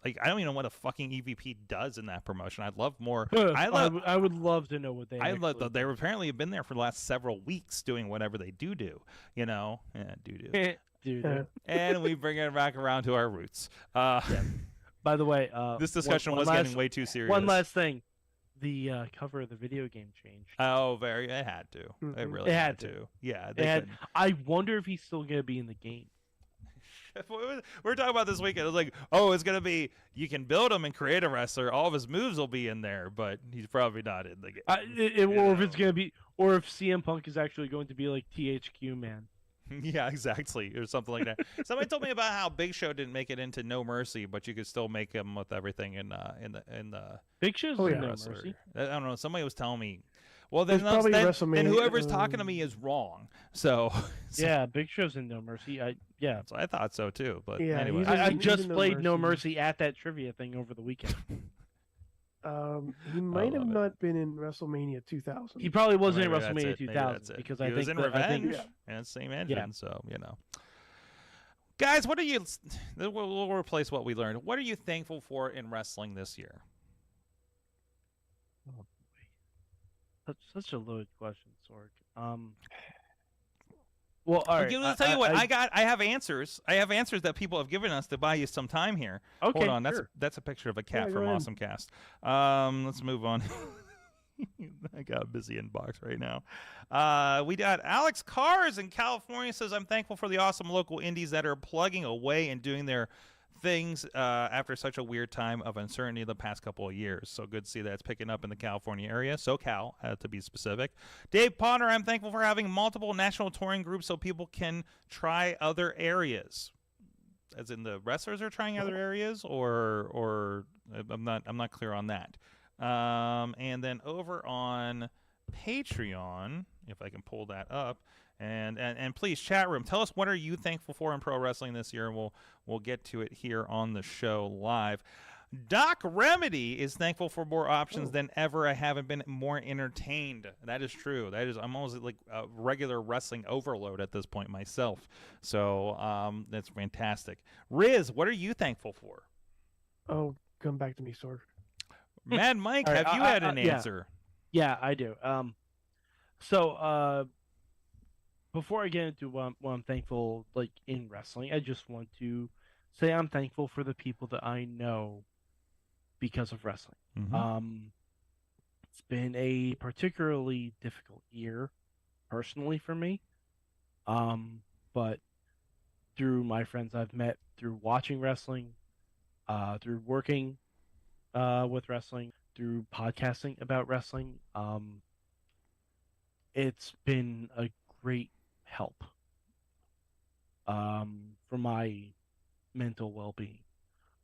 like I don't even know what a fucking EVP does in that promotion. I'd love more. I would love to know what they. They apparently have been there for the last several weeks doing whatever they do. And we bring it back around to our roots. By the way, this discussion was getting way too serious. One last thing. The cover of the video game changed. Oh, it had to. Mm-hmm. It really had to. Yeah, I wonder if he's still going to be in the game. We were talking about this weekend. It was like, it's going to be, you can build him and create a wrestler. All of his moves will be in there, but he's probably not in the game. Or if it's going to be, or if CM Punk is actually going to be like THQ Man. Yeah, exactly, or something like that. Somebody told me about how Big Show didn't make it into No Mercy, but you could still make him with everything in the Big Show's in No Mercy. I don't know. Somebody was telling me. Well, then whoever's talking to me is wrong. So yeah, Big Show's in No Mercy. So I thought so too. But yeah, anyway, I just played No Mercy at that trivia thing over the weekend. He might have love it. not been in WrestleMania 2000. He probably wasn't in Maybe that's WrestleMania it. Maybe 2000 that's it. because He I was think in that, I think Revenge and same engine. Yeah. So guys, what are you? We'll replace what we learned. What are you thankful for in wrestling this year? Oh boy, such a loaded question, Sorg. Well, all right. Let's tell you what. I have answers. I have answers that people have given us to buy you some time here. Okay, Hold on. sure. That's a picture of a cat Yeah, from go ahead. Awesome Cast. Let's move on. I got a busy inbox right now. We got Alex Cars in California says, I'm thankful for the awesome local indies that are plugging away and doing their things after such a weird time of uncertainty the past couple of years. So good to see that it's picking up in the California area, SoCal, to be specific. Dave Potter, I'm thankful for having multiple national touring groups so people can try other areas. As in the wrestlers are trying other areas, or I'm not clear on that. And then over on Patreon, if I can pull that up, and please, chat room, tell us what are you thankful for in pro wrestling this year, and we'll get to it here on the show live. Doc Remedy is thankful for more options than ever. I haven't been more entertained. That is true. I'm almost like a regular wrestling overload at this point myself. So that's fantastic. Riz, what are you thankful for? Oh, come back to me, Sorg. Mad Mike, All right, have you had an yeah. answer? Yeah, I do. So before I get into what I'm thankful like in wrestling, I just want to say I'm thankful for the people that I know because of wrestling. Mhm. It's been a particularly difficult year personally for me. But through my friends I've met through watching wrestling, through working with wrestling, through podcasting about wrestling, it's been a great help for my mental well-being,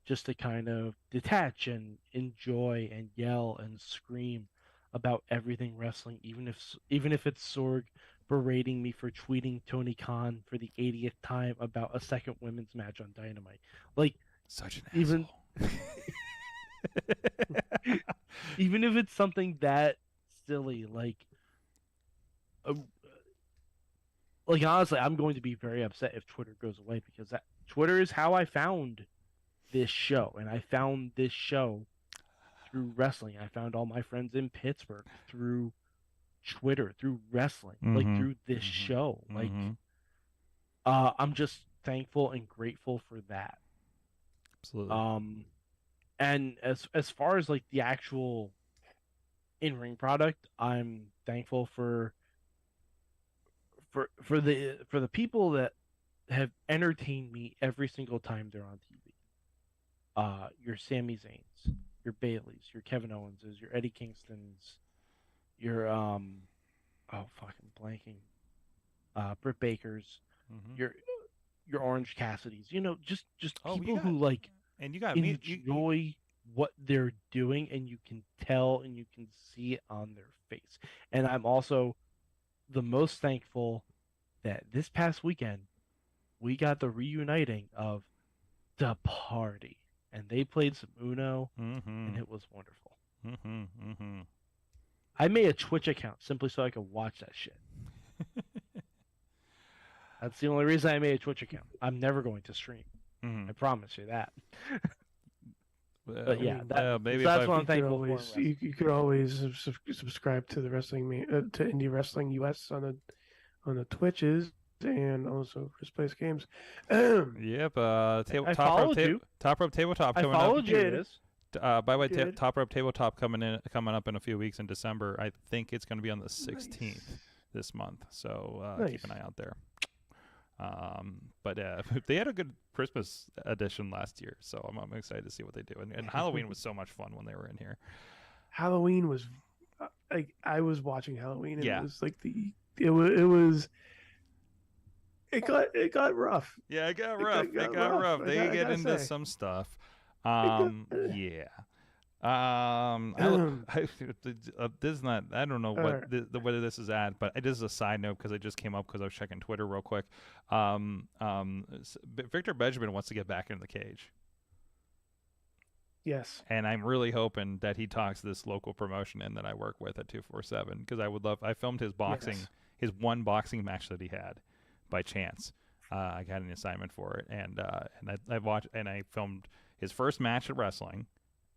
just to kind of detach and enjoy and yell and scream about everything wrestling, even if it's Sorg berating me for tweeting Tony Khan for the 80th time about a second women's match on Dynamite. Like, Such an even even if it's something that silly, like honestly, I'm going to be very upset if Twitter goes away, because Twitter is how I found this show, and I found this show through wrestling. I found all my friends in Pittsburgh through Twitter, through wrestling, like through this show. Like, I'm just thankful and grateful for that. Absolutely. And as far as like the actual in-ring product, I'm thankful for the people that have entertained me every single time they're on TV. Your Sami Zayns, your Baileys, your Kevin Owenses, your Eddie Kingstons, your Britt Bakers, your Orange Cassidys. You know, just people who like and you got enjoy what they're doing, and you can tell and you can see it on their face. And I'm also the most thankful that this past weekend we got the reuniting of The Party, and they played some Uno, and it was wonderful. I made a Twitch account simply so I could watch that shit. That's the only reason I made a Twitch account. I'm never going to stream. I promise you that. But yeah, maybe that's what I'm thankful for. You could always subscribe to the to IndyWrestling.us on the Twitches, and also First Place Games. Yep. Top Rope Tabletop I coming up. followed you. By the way, Top Rope Tabletop coming up in a few weeks in December. I think it's going to be on the 16th this month. So keep an eye out there. But they had a good Christmas edition last year, so I'm excited to see what they do. And Halloween was so much fun when they were in here. Halloween was like, I was watching Halloween, and Yeah. it was like it got rough. Yeah, it got rough. It got rough. They get into some stuff. Yeah. This is not. I don't know whether this is at, but it is a side note because it just came up because I was checking Twitter real quick. Victor Benjamin wants to get back into the cage. Yes. And I'm really hoping that he talks this local promotion in that I work with at 247, because I would love. I filmed his boxing, Yes. his one boxing match that he had, by chance. I got an assignment for it, and I watched and I filmed his first match at wrestling,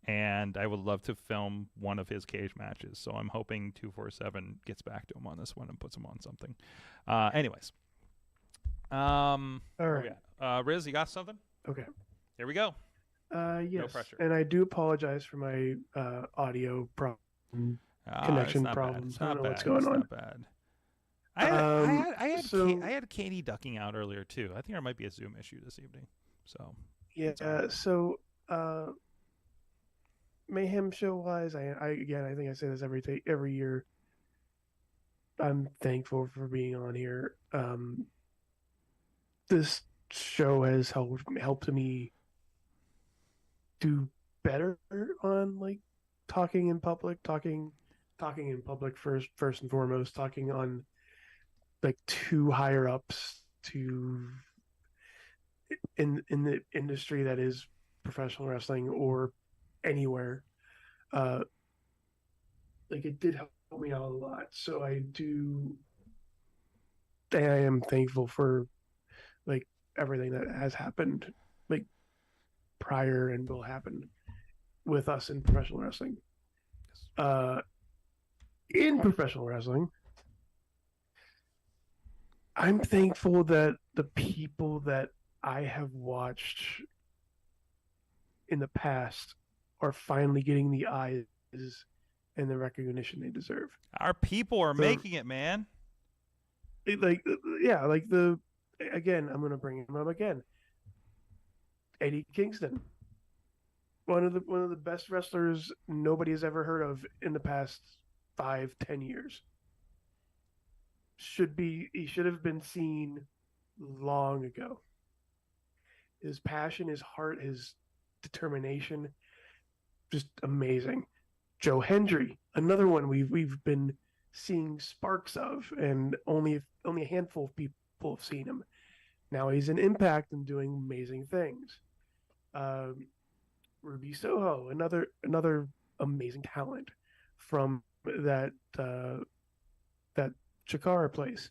and I would love to film one of his cage matches. So I'm hoping 247 gets back to him on this one and puts him on something. Anyways, All right. Riz, you got something? Okay. Here we go. Yes. pressure. And I do apologize for my audio problem. Connection it's not problems. Bad. I It's don't know what's bad. going It's on. Not bad. I so- had Katie ducking out earlier too. I think there might be a Zoom issue this evening. So Yeah. So Mayhem show wise, I think I say this every year. I'm thankful for being on here. This show has helped me do better on like talking in public first and foremost, talking on like to higher ups to in the industry that is professional wrestling or anywhere. Like it did help me out a lot. So I am thankful for like everything that has happened like prior and will happen with us in professional wrestling. In professional wrestling, I'm thankful that the people that I have watched in the past are finally getting the eyes and the recognition they deserve. our people are making it, man. I'm gonna bring him up again. Eddie Kingston, one of the best wrestlers nobody has ever heard of in the past 5-10 years. He should have been seen long ago. His passion, his heart, his determination, just amazing. Joe Hendry, another one we've been seeing sparks of, and only a handful of people have seen him. Now he's in Impact and doing amazing things. Ruby Soho, another amazing talent from that Chikara place.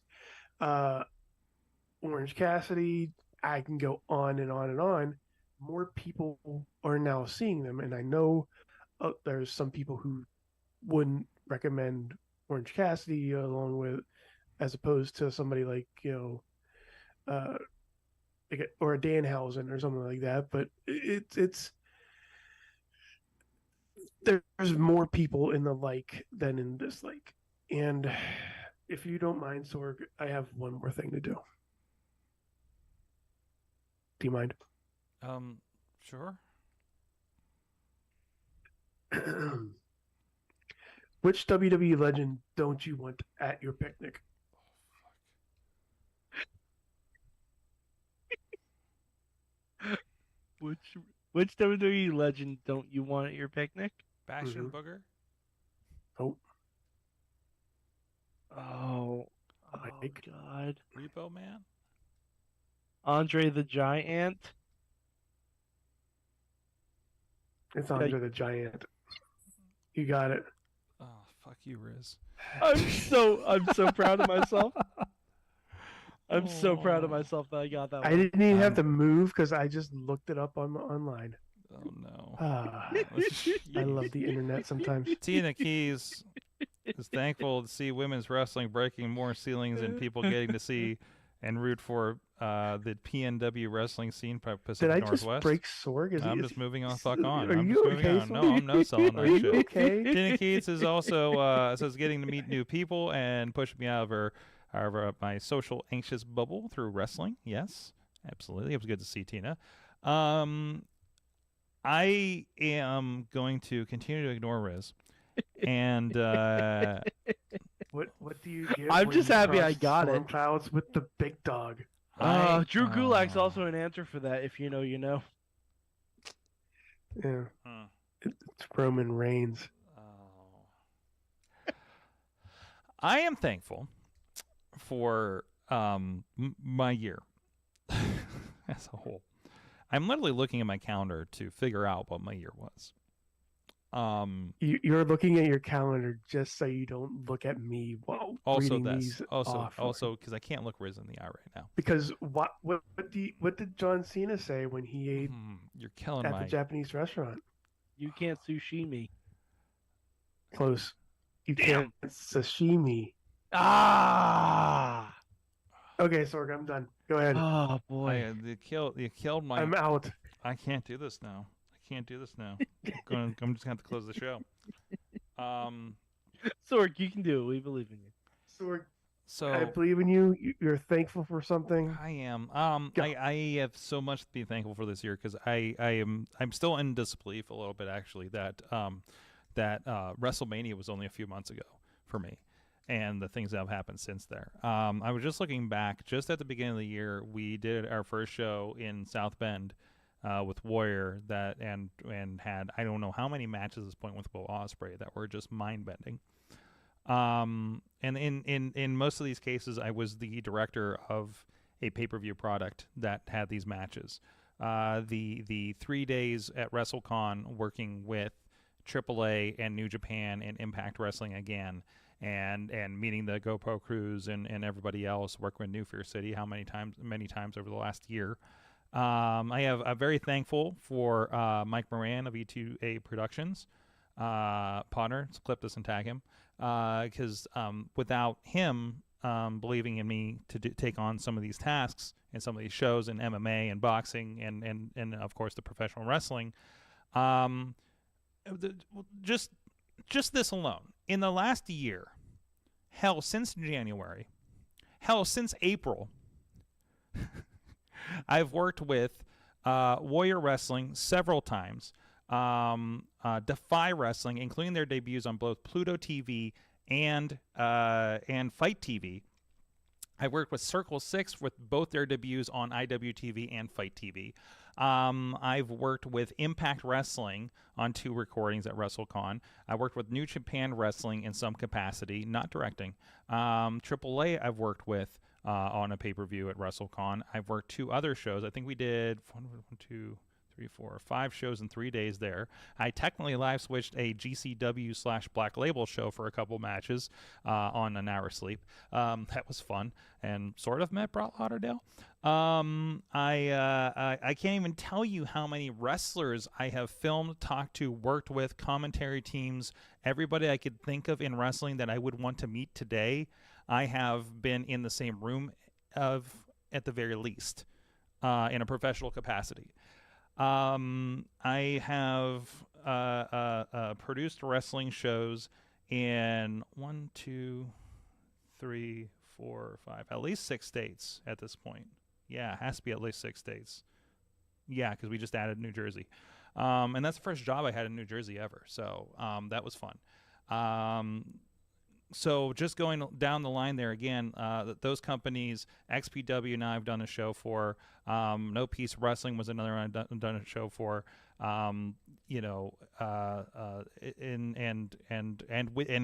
Orange Cassidy, I can go on and on and on. More people are now seeing them, and I know there's some people who wouldn't recommend Orange Cassidy along with, as opposed to somebody like or a Danhausen or something like that. But it's there's more people in the like than in dislike. And if you don't mind, Sorg, I have one more thing to do. Do you mind? Sure. Which WWE legend don't you want at your picnic? Which WWE legend don't you want at your picnic? Bastion Booger. Oh, Oh Mike. God. Repo Man. Andre the Giant. It's Andre the Giant. You got it. Oh, fuck you, Riz. I'm so proud of myself. I'm so proud of myself that I got that I one. didn't even have to move because I just looked it up online. Oh no. I love the internet sometimes. Tina Keys is thankful to see women's wrestling breaking more ceilings and people getting to see and root for the PNW wrestling scene Pacific Did I Northwest. just break Sorg? I'm just moving on. Fuck on. Are I'm you just moving okay, on. Sorg? No, I'm no selling Are that you shit. okay? Tina Keats is also says getting to meet new people and pushing me out of my social anxious bubble through wrestling. Yes, absolutely. It was good to see Tina. I am going to continue to ignore Riz, and What do you give? I'm when just you happy cross I got storm it. clouds with the big dog. Drew Gulak's also an answer for that. If you know, you know. Yeah, Hmm. it's Roman Reigns. Oh. I am thankful for my year as a whole. I'm literally looking at my calendar to figure out what my year was. You're looking at your calendar just so you don't look at me while Also reading this. these Also off. because I can't look Riz in the eye right now. Because what did John Cena say when he ate You're killing at my. the Japanese restaurant? You can't sushi me. Close. You Damn. can't sashimi. Ah. Okay, Sorg, I'm done. Go ahead. Oh boy. You killed my. I'm out. I can't do this now. I'm just gonna have to close the show. Sorg, you can do it. We believe in you. Sorg, So I believe in you. You're thankful for something. I am. Go. I have so much to be thankful for this year because I'm still in disbelief a little bit actually that WrestleMania was only a few months ago for me, and the things that have happened since there. I was just looking back. Just at the beginning of the year, we did our first show in South Bend with Warrior and had I don't know how many matches at this point with Will Ospreay that were just mind bending. And in most of these cases, I was the director of a pay-per-view product that had these matches. The 3 days at WrestleCon working with AAA and New Japan and Impact Wrestling again, and meeting the GoPro crews and everybody else, working with New Fear City many times over the last year. I'm very thankful for Mike Moran of E2A Productions. Potter, let's clip this and tag him. Because without him believing in me to take on some of these tasks and some of these shows in MMA and boxing and of course the professional wrestling, just this alone in the last year, hell since January, hell since April, I've worked with Warrior Wrestling several times. Defy Wrestling, including their debuts on both Pluto TV and Fight TV. I worked with Circle 6 with both their debuts on IWTV and Fight TV. I've worked with Impact Wrestling on 2 recordings at WrestleCon. I worked with New Japan Wrestling in some capacity, not directing. AAA I've worked with on a pay-per-view at WrestleCon. I've worked 2 other shows. I think we did 3, 4, 5 shows in 3 days there. I technically live switched a GCW/Black Label show for a couple matches on an hour sleep. That was fun and sort of met Brock Lauderdale. I can't even tell you how many wrestlers I have filmed, talked to, worked with, commentary teams, everybody I could think of in wrestling that I would want to meet today. I have been in the same room of, at the very least, in a professional capacity. I have produced wrestling shows in 1, 2, 3, 4, 5, at least 6 states at this point. Yeah, it has to be at least 6 states. Yeah, because we just added New Jersey. And that's the first job I had in New Jersey ever. So that was fun. So just going down the line there again, those companies, XPW now I've done a show for, No Peace Wrestling was another one I've done a show for, and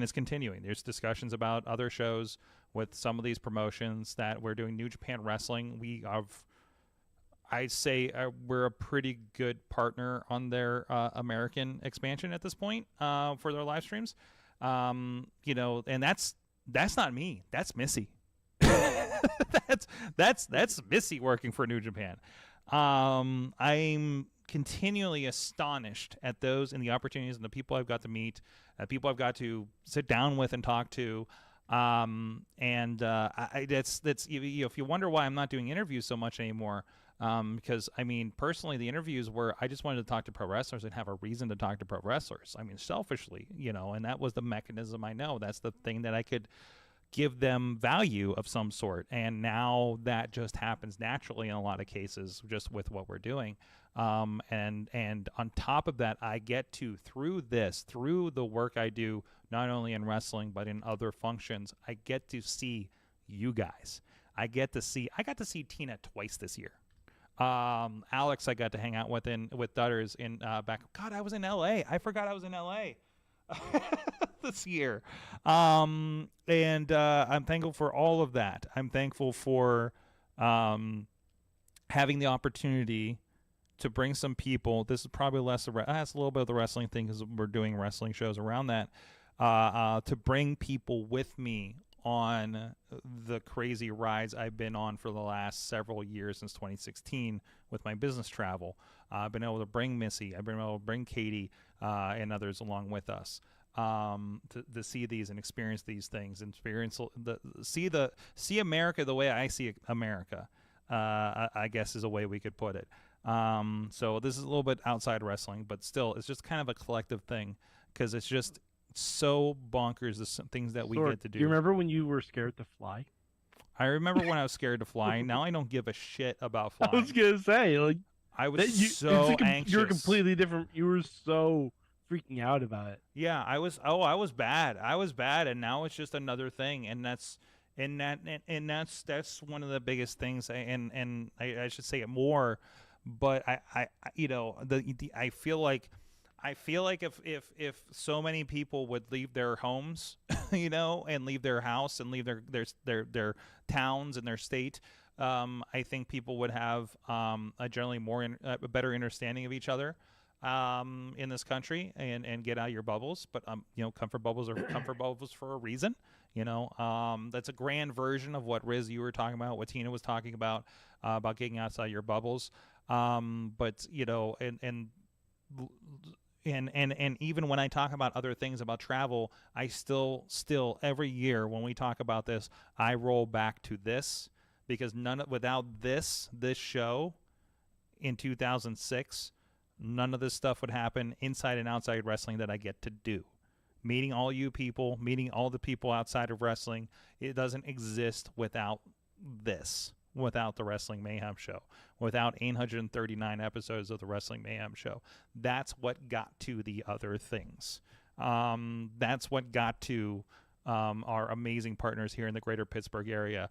it's continuing. There's discussions about other shows with some of these promotions that we're doing. New Japan Wrestling, I'd say we're a pretty good partner on their American expansion at this point for their live streams. And that's not me. That's Missy. that's Missy working for New Japan. I'm continually astonished at those and the opportunities and the people I've got to meet, people I've got to sit down with and talk to. That's if you wonder why I'm not doing interviews so much anymore. Because I mean, personally, the interviews were, I just wanted to talk to pro wrestlers and have a reason to talk to pro wrestlers. I mean, selfishly, and that was the mechanism I know. That's the thing that I could give them value of some sort. And now that just happens naturally in a lot of cases, just with what we're doing. And on top of that, I get to, through the work I do, not only in wrestling, but in other functions, I get to see you guys. I got to see Tina twice this year. Alex, I got to hang out with Dutters in back. God, I was in LA. I forgot I was in LA this year. And I'm thankful for all of that. I'm thankful for having the opportunity to bring some people. This is probably less has a little bit of the wrestling thing because we're doing wrestling shows around that. To bring people with me on the crazy rides I've been on for the last several years since 2016 with my business travel. I've been able to bring Missy, I've been able to bring Katie and others along with us to see these and experience these things, and see America the way I see America. I guess is a way we could put it. So this is a little bit outside wrestling, but still, it's just kind of a collective thing because it's just so bonkers the things that we get to do. Do you remember when you were scared to fly? I remember when I was scared to fly. Now I don't give a shit about flying. I was gonna say, like, I was anxious. You're completely different. You were so freaking out about it. Yeah, I was. Oh, I was bad. I was bad, and now it's just another thing, and that's one of the biggest things. And I should say it more, but I feel like if so many people would leave their homes, and leave their house and leave their towns and their state, I think people would have a generally a better understanding of each other in this country and get out of your bubbles. But comfort bubbles are comfort bubbles for a reason. That's a grand version of what Riz you were talking about, what Tina was talking about getting outside your bubbles. But and even when I talk about other things about travel, I still every year when we talk about this, I roll back to this, because without this show in 2006, none of this stuff would happen inside and outside wrestling that I get to do. Meeting all you people, meeting all the people outside of wrestling, it doesn't exist without this. Without the Wrestling Mayhem show, without 839 episodes of the Wrestling Mayhem show. That's what got to the other things. That's what got to our amazing partners here in the greater Pittsburgh area.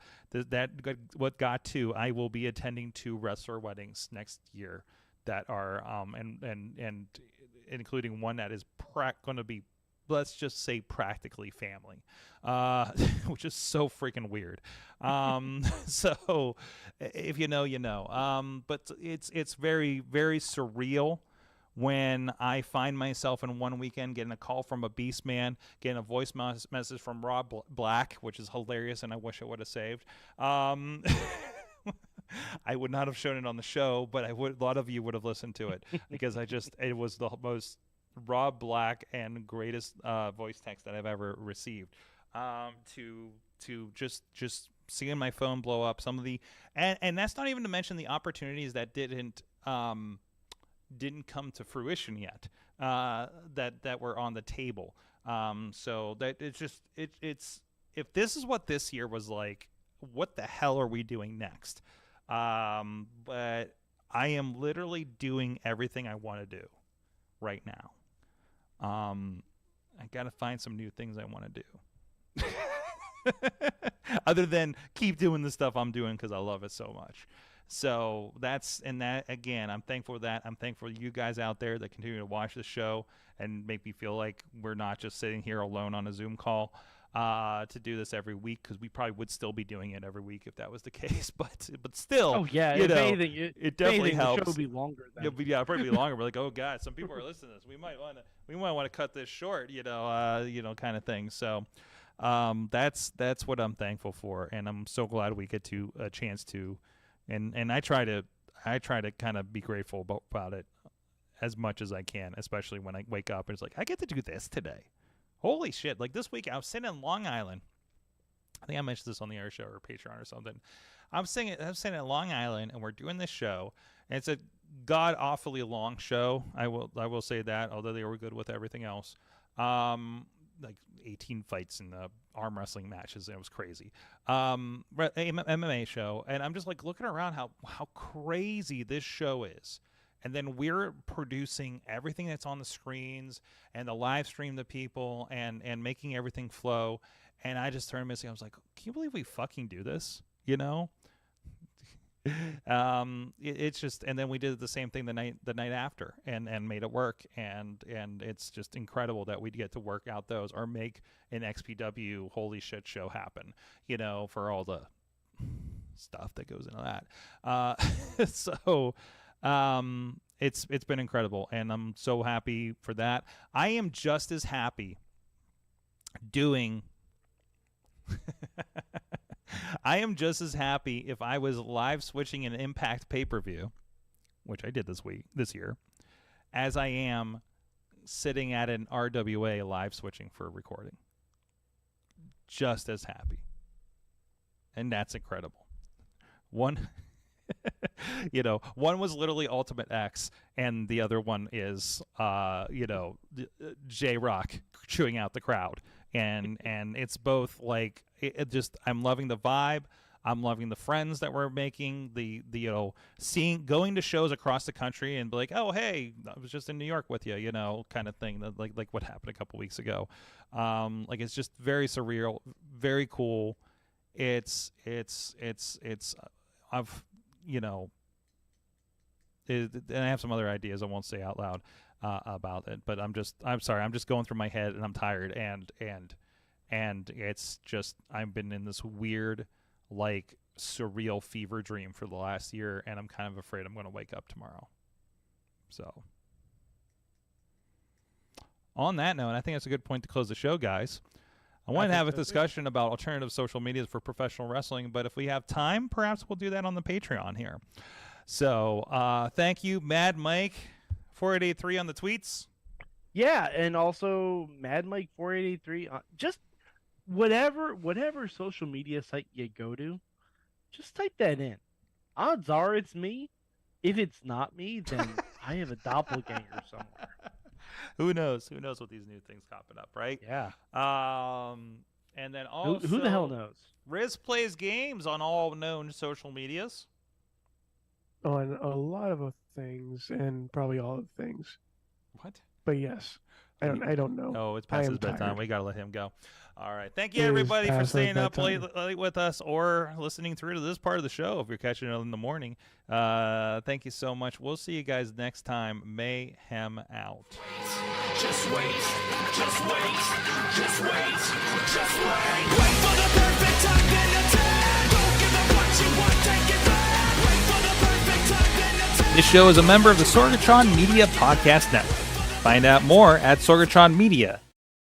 What got to, I will be attending 2 wrestler weddings next year that are and including one that is going to be, let's just say, practically family, which is so freaking weird. So if you know, you know. But it's very, very surreal when I find myself in one weekend getting a call from a beast man, getting a voice message from Rob Black, which is hilarious, and I wish I would have saved. I would not have shown it on the show, but a lot of you would have listened to it because it was the most Rob Black and greatest voice text that I've ever received. To just seeing my phone blow up, some of the and that's not even to mention the opportunities that didn't come to fruition yet, that were on the table. So that it's if this is what this year was like, what the hell are we doing next? But I am literally doing everything I want to do right now. I got to find some new things I want to do. Other than keep doing the stuff I'm doing because I love it so much. So again, I'm thankful for that. I'm thankful for you guys out there that continue to watch the show and make me feel like we're not just sitting here alone on a Zoom call to do this every week, because we probably would still be doing it every week if that was the case. But still, oh yeah, if anything, it definitely helps. The show will be longer. Yeah, probably be longer. We're like, oh god, some people are listening to this. We might want to cut this short, kind of thing. So that's what I'm thankful for, and I'm so glad we get to a chance to, and I try to kind of be grateful about it as much as I can, especially when I wake up and it's like, I get to do this today. Holy shit. Like this week I was sitting in Long Island. I think I mentioned this on the air show or Patreon or something. I'm sitting in Long Island and we're doing this show, and it's a god awfully long show. I will say that, although they were good with everything else. Like 18 fights and arm wrestling matches, and it was crazy. MMA show, and I'm just like looking around how crazy this show is. And then we're producing everything that's on the screens and the live stream to people and making everything flow. And I just turned to Missy. I was like, can you believe we fucking do this? It's just, and then we did the same thing the night after and made it work. And it's just incredible that we get to work out those or make an XPW holy shit show happen, for all the stuff that goes into that. So It's been incredible, and I'm so happy for that. I am just as happy doing. I am just as happy if I was live switching an Impact pay-per-view, which I did this year, as I am sitting at an RWA live switching for a recording. Just as happy. And that's incredible. One one was literally Ultimate X, and the other one is J-Rock chewing out the crowd. And it's both like it just I'm loving the vibe. I'm loving the friends that we're making, the going to shows across the country and be like, oh, hey, I was just in New York with you, kind of thing, that like what happened a couple weeks ago. It's just very surreal, very cool. And I have some other ideas I won't say out loud about it, but I'm sorry, I'm just going through my head and I'm tired, and it's just I've been in this weird, like, surreal fever dream for the last year, and I'm kind of afraid I'm going to wake up tomorrow. So on that note, I think that's a good point to close the show, guys. I wanted to have a discussion about alternative social medias for professional wrestling, but if we have time, perhaps we'll do that on the Patreon here. So thank you, Mad Mike 4883 on the tweets. Yeah, and also Mad Mike 4883. Just whatever social media site you go to, just type that in. Odds are it's me. If it's not me, then I have a doppelganger somewhere. Who knows? Who knows what these new things popping up, right? Yeah. And then also, who the hell knows? Riz plays games on all known social medias. On a lot of things, and probably all of things. What? But yes, I don't know. Oh, it's past his bedtime. Tired. We gotta let him go. All right. Thank you, everybody, for staying up late with us or listening through to this part of the show if you're catching it in the morning. Thank you so much. We'll see you guys next time. Mayhem out. Just wait, just wait, just wait, just wait. Wait for the perfect time, then attack. Don't give up what you want, take it back. Wait for the perfect time, then attack. This show is a member of the Sorgatron Media Podcast Network. Find out more at sorgatronmedia.com.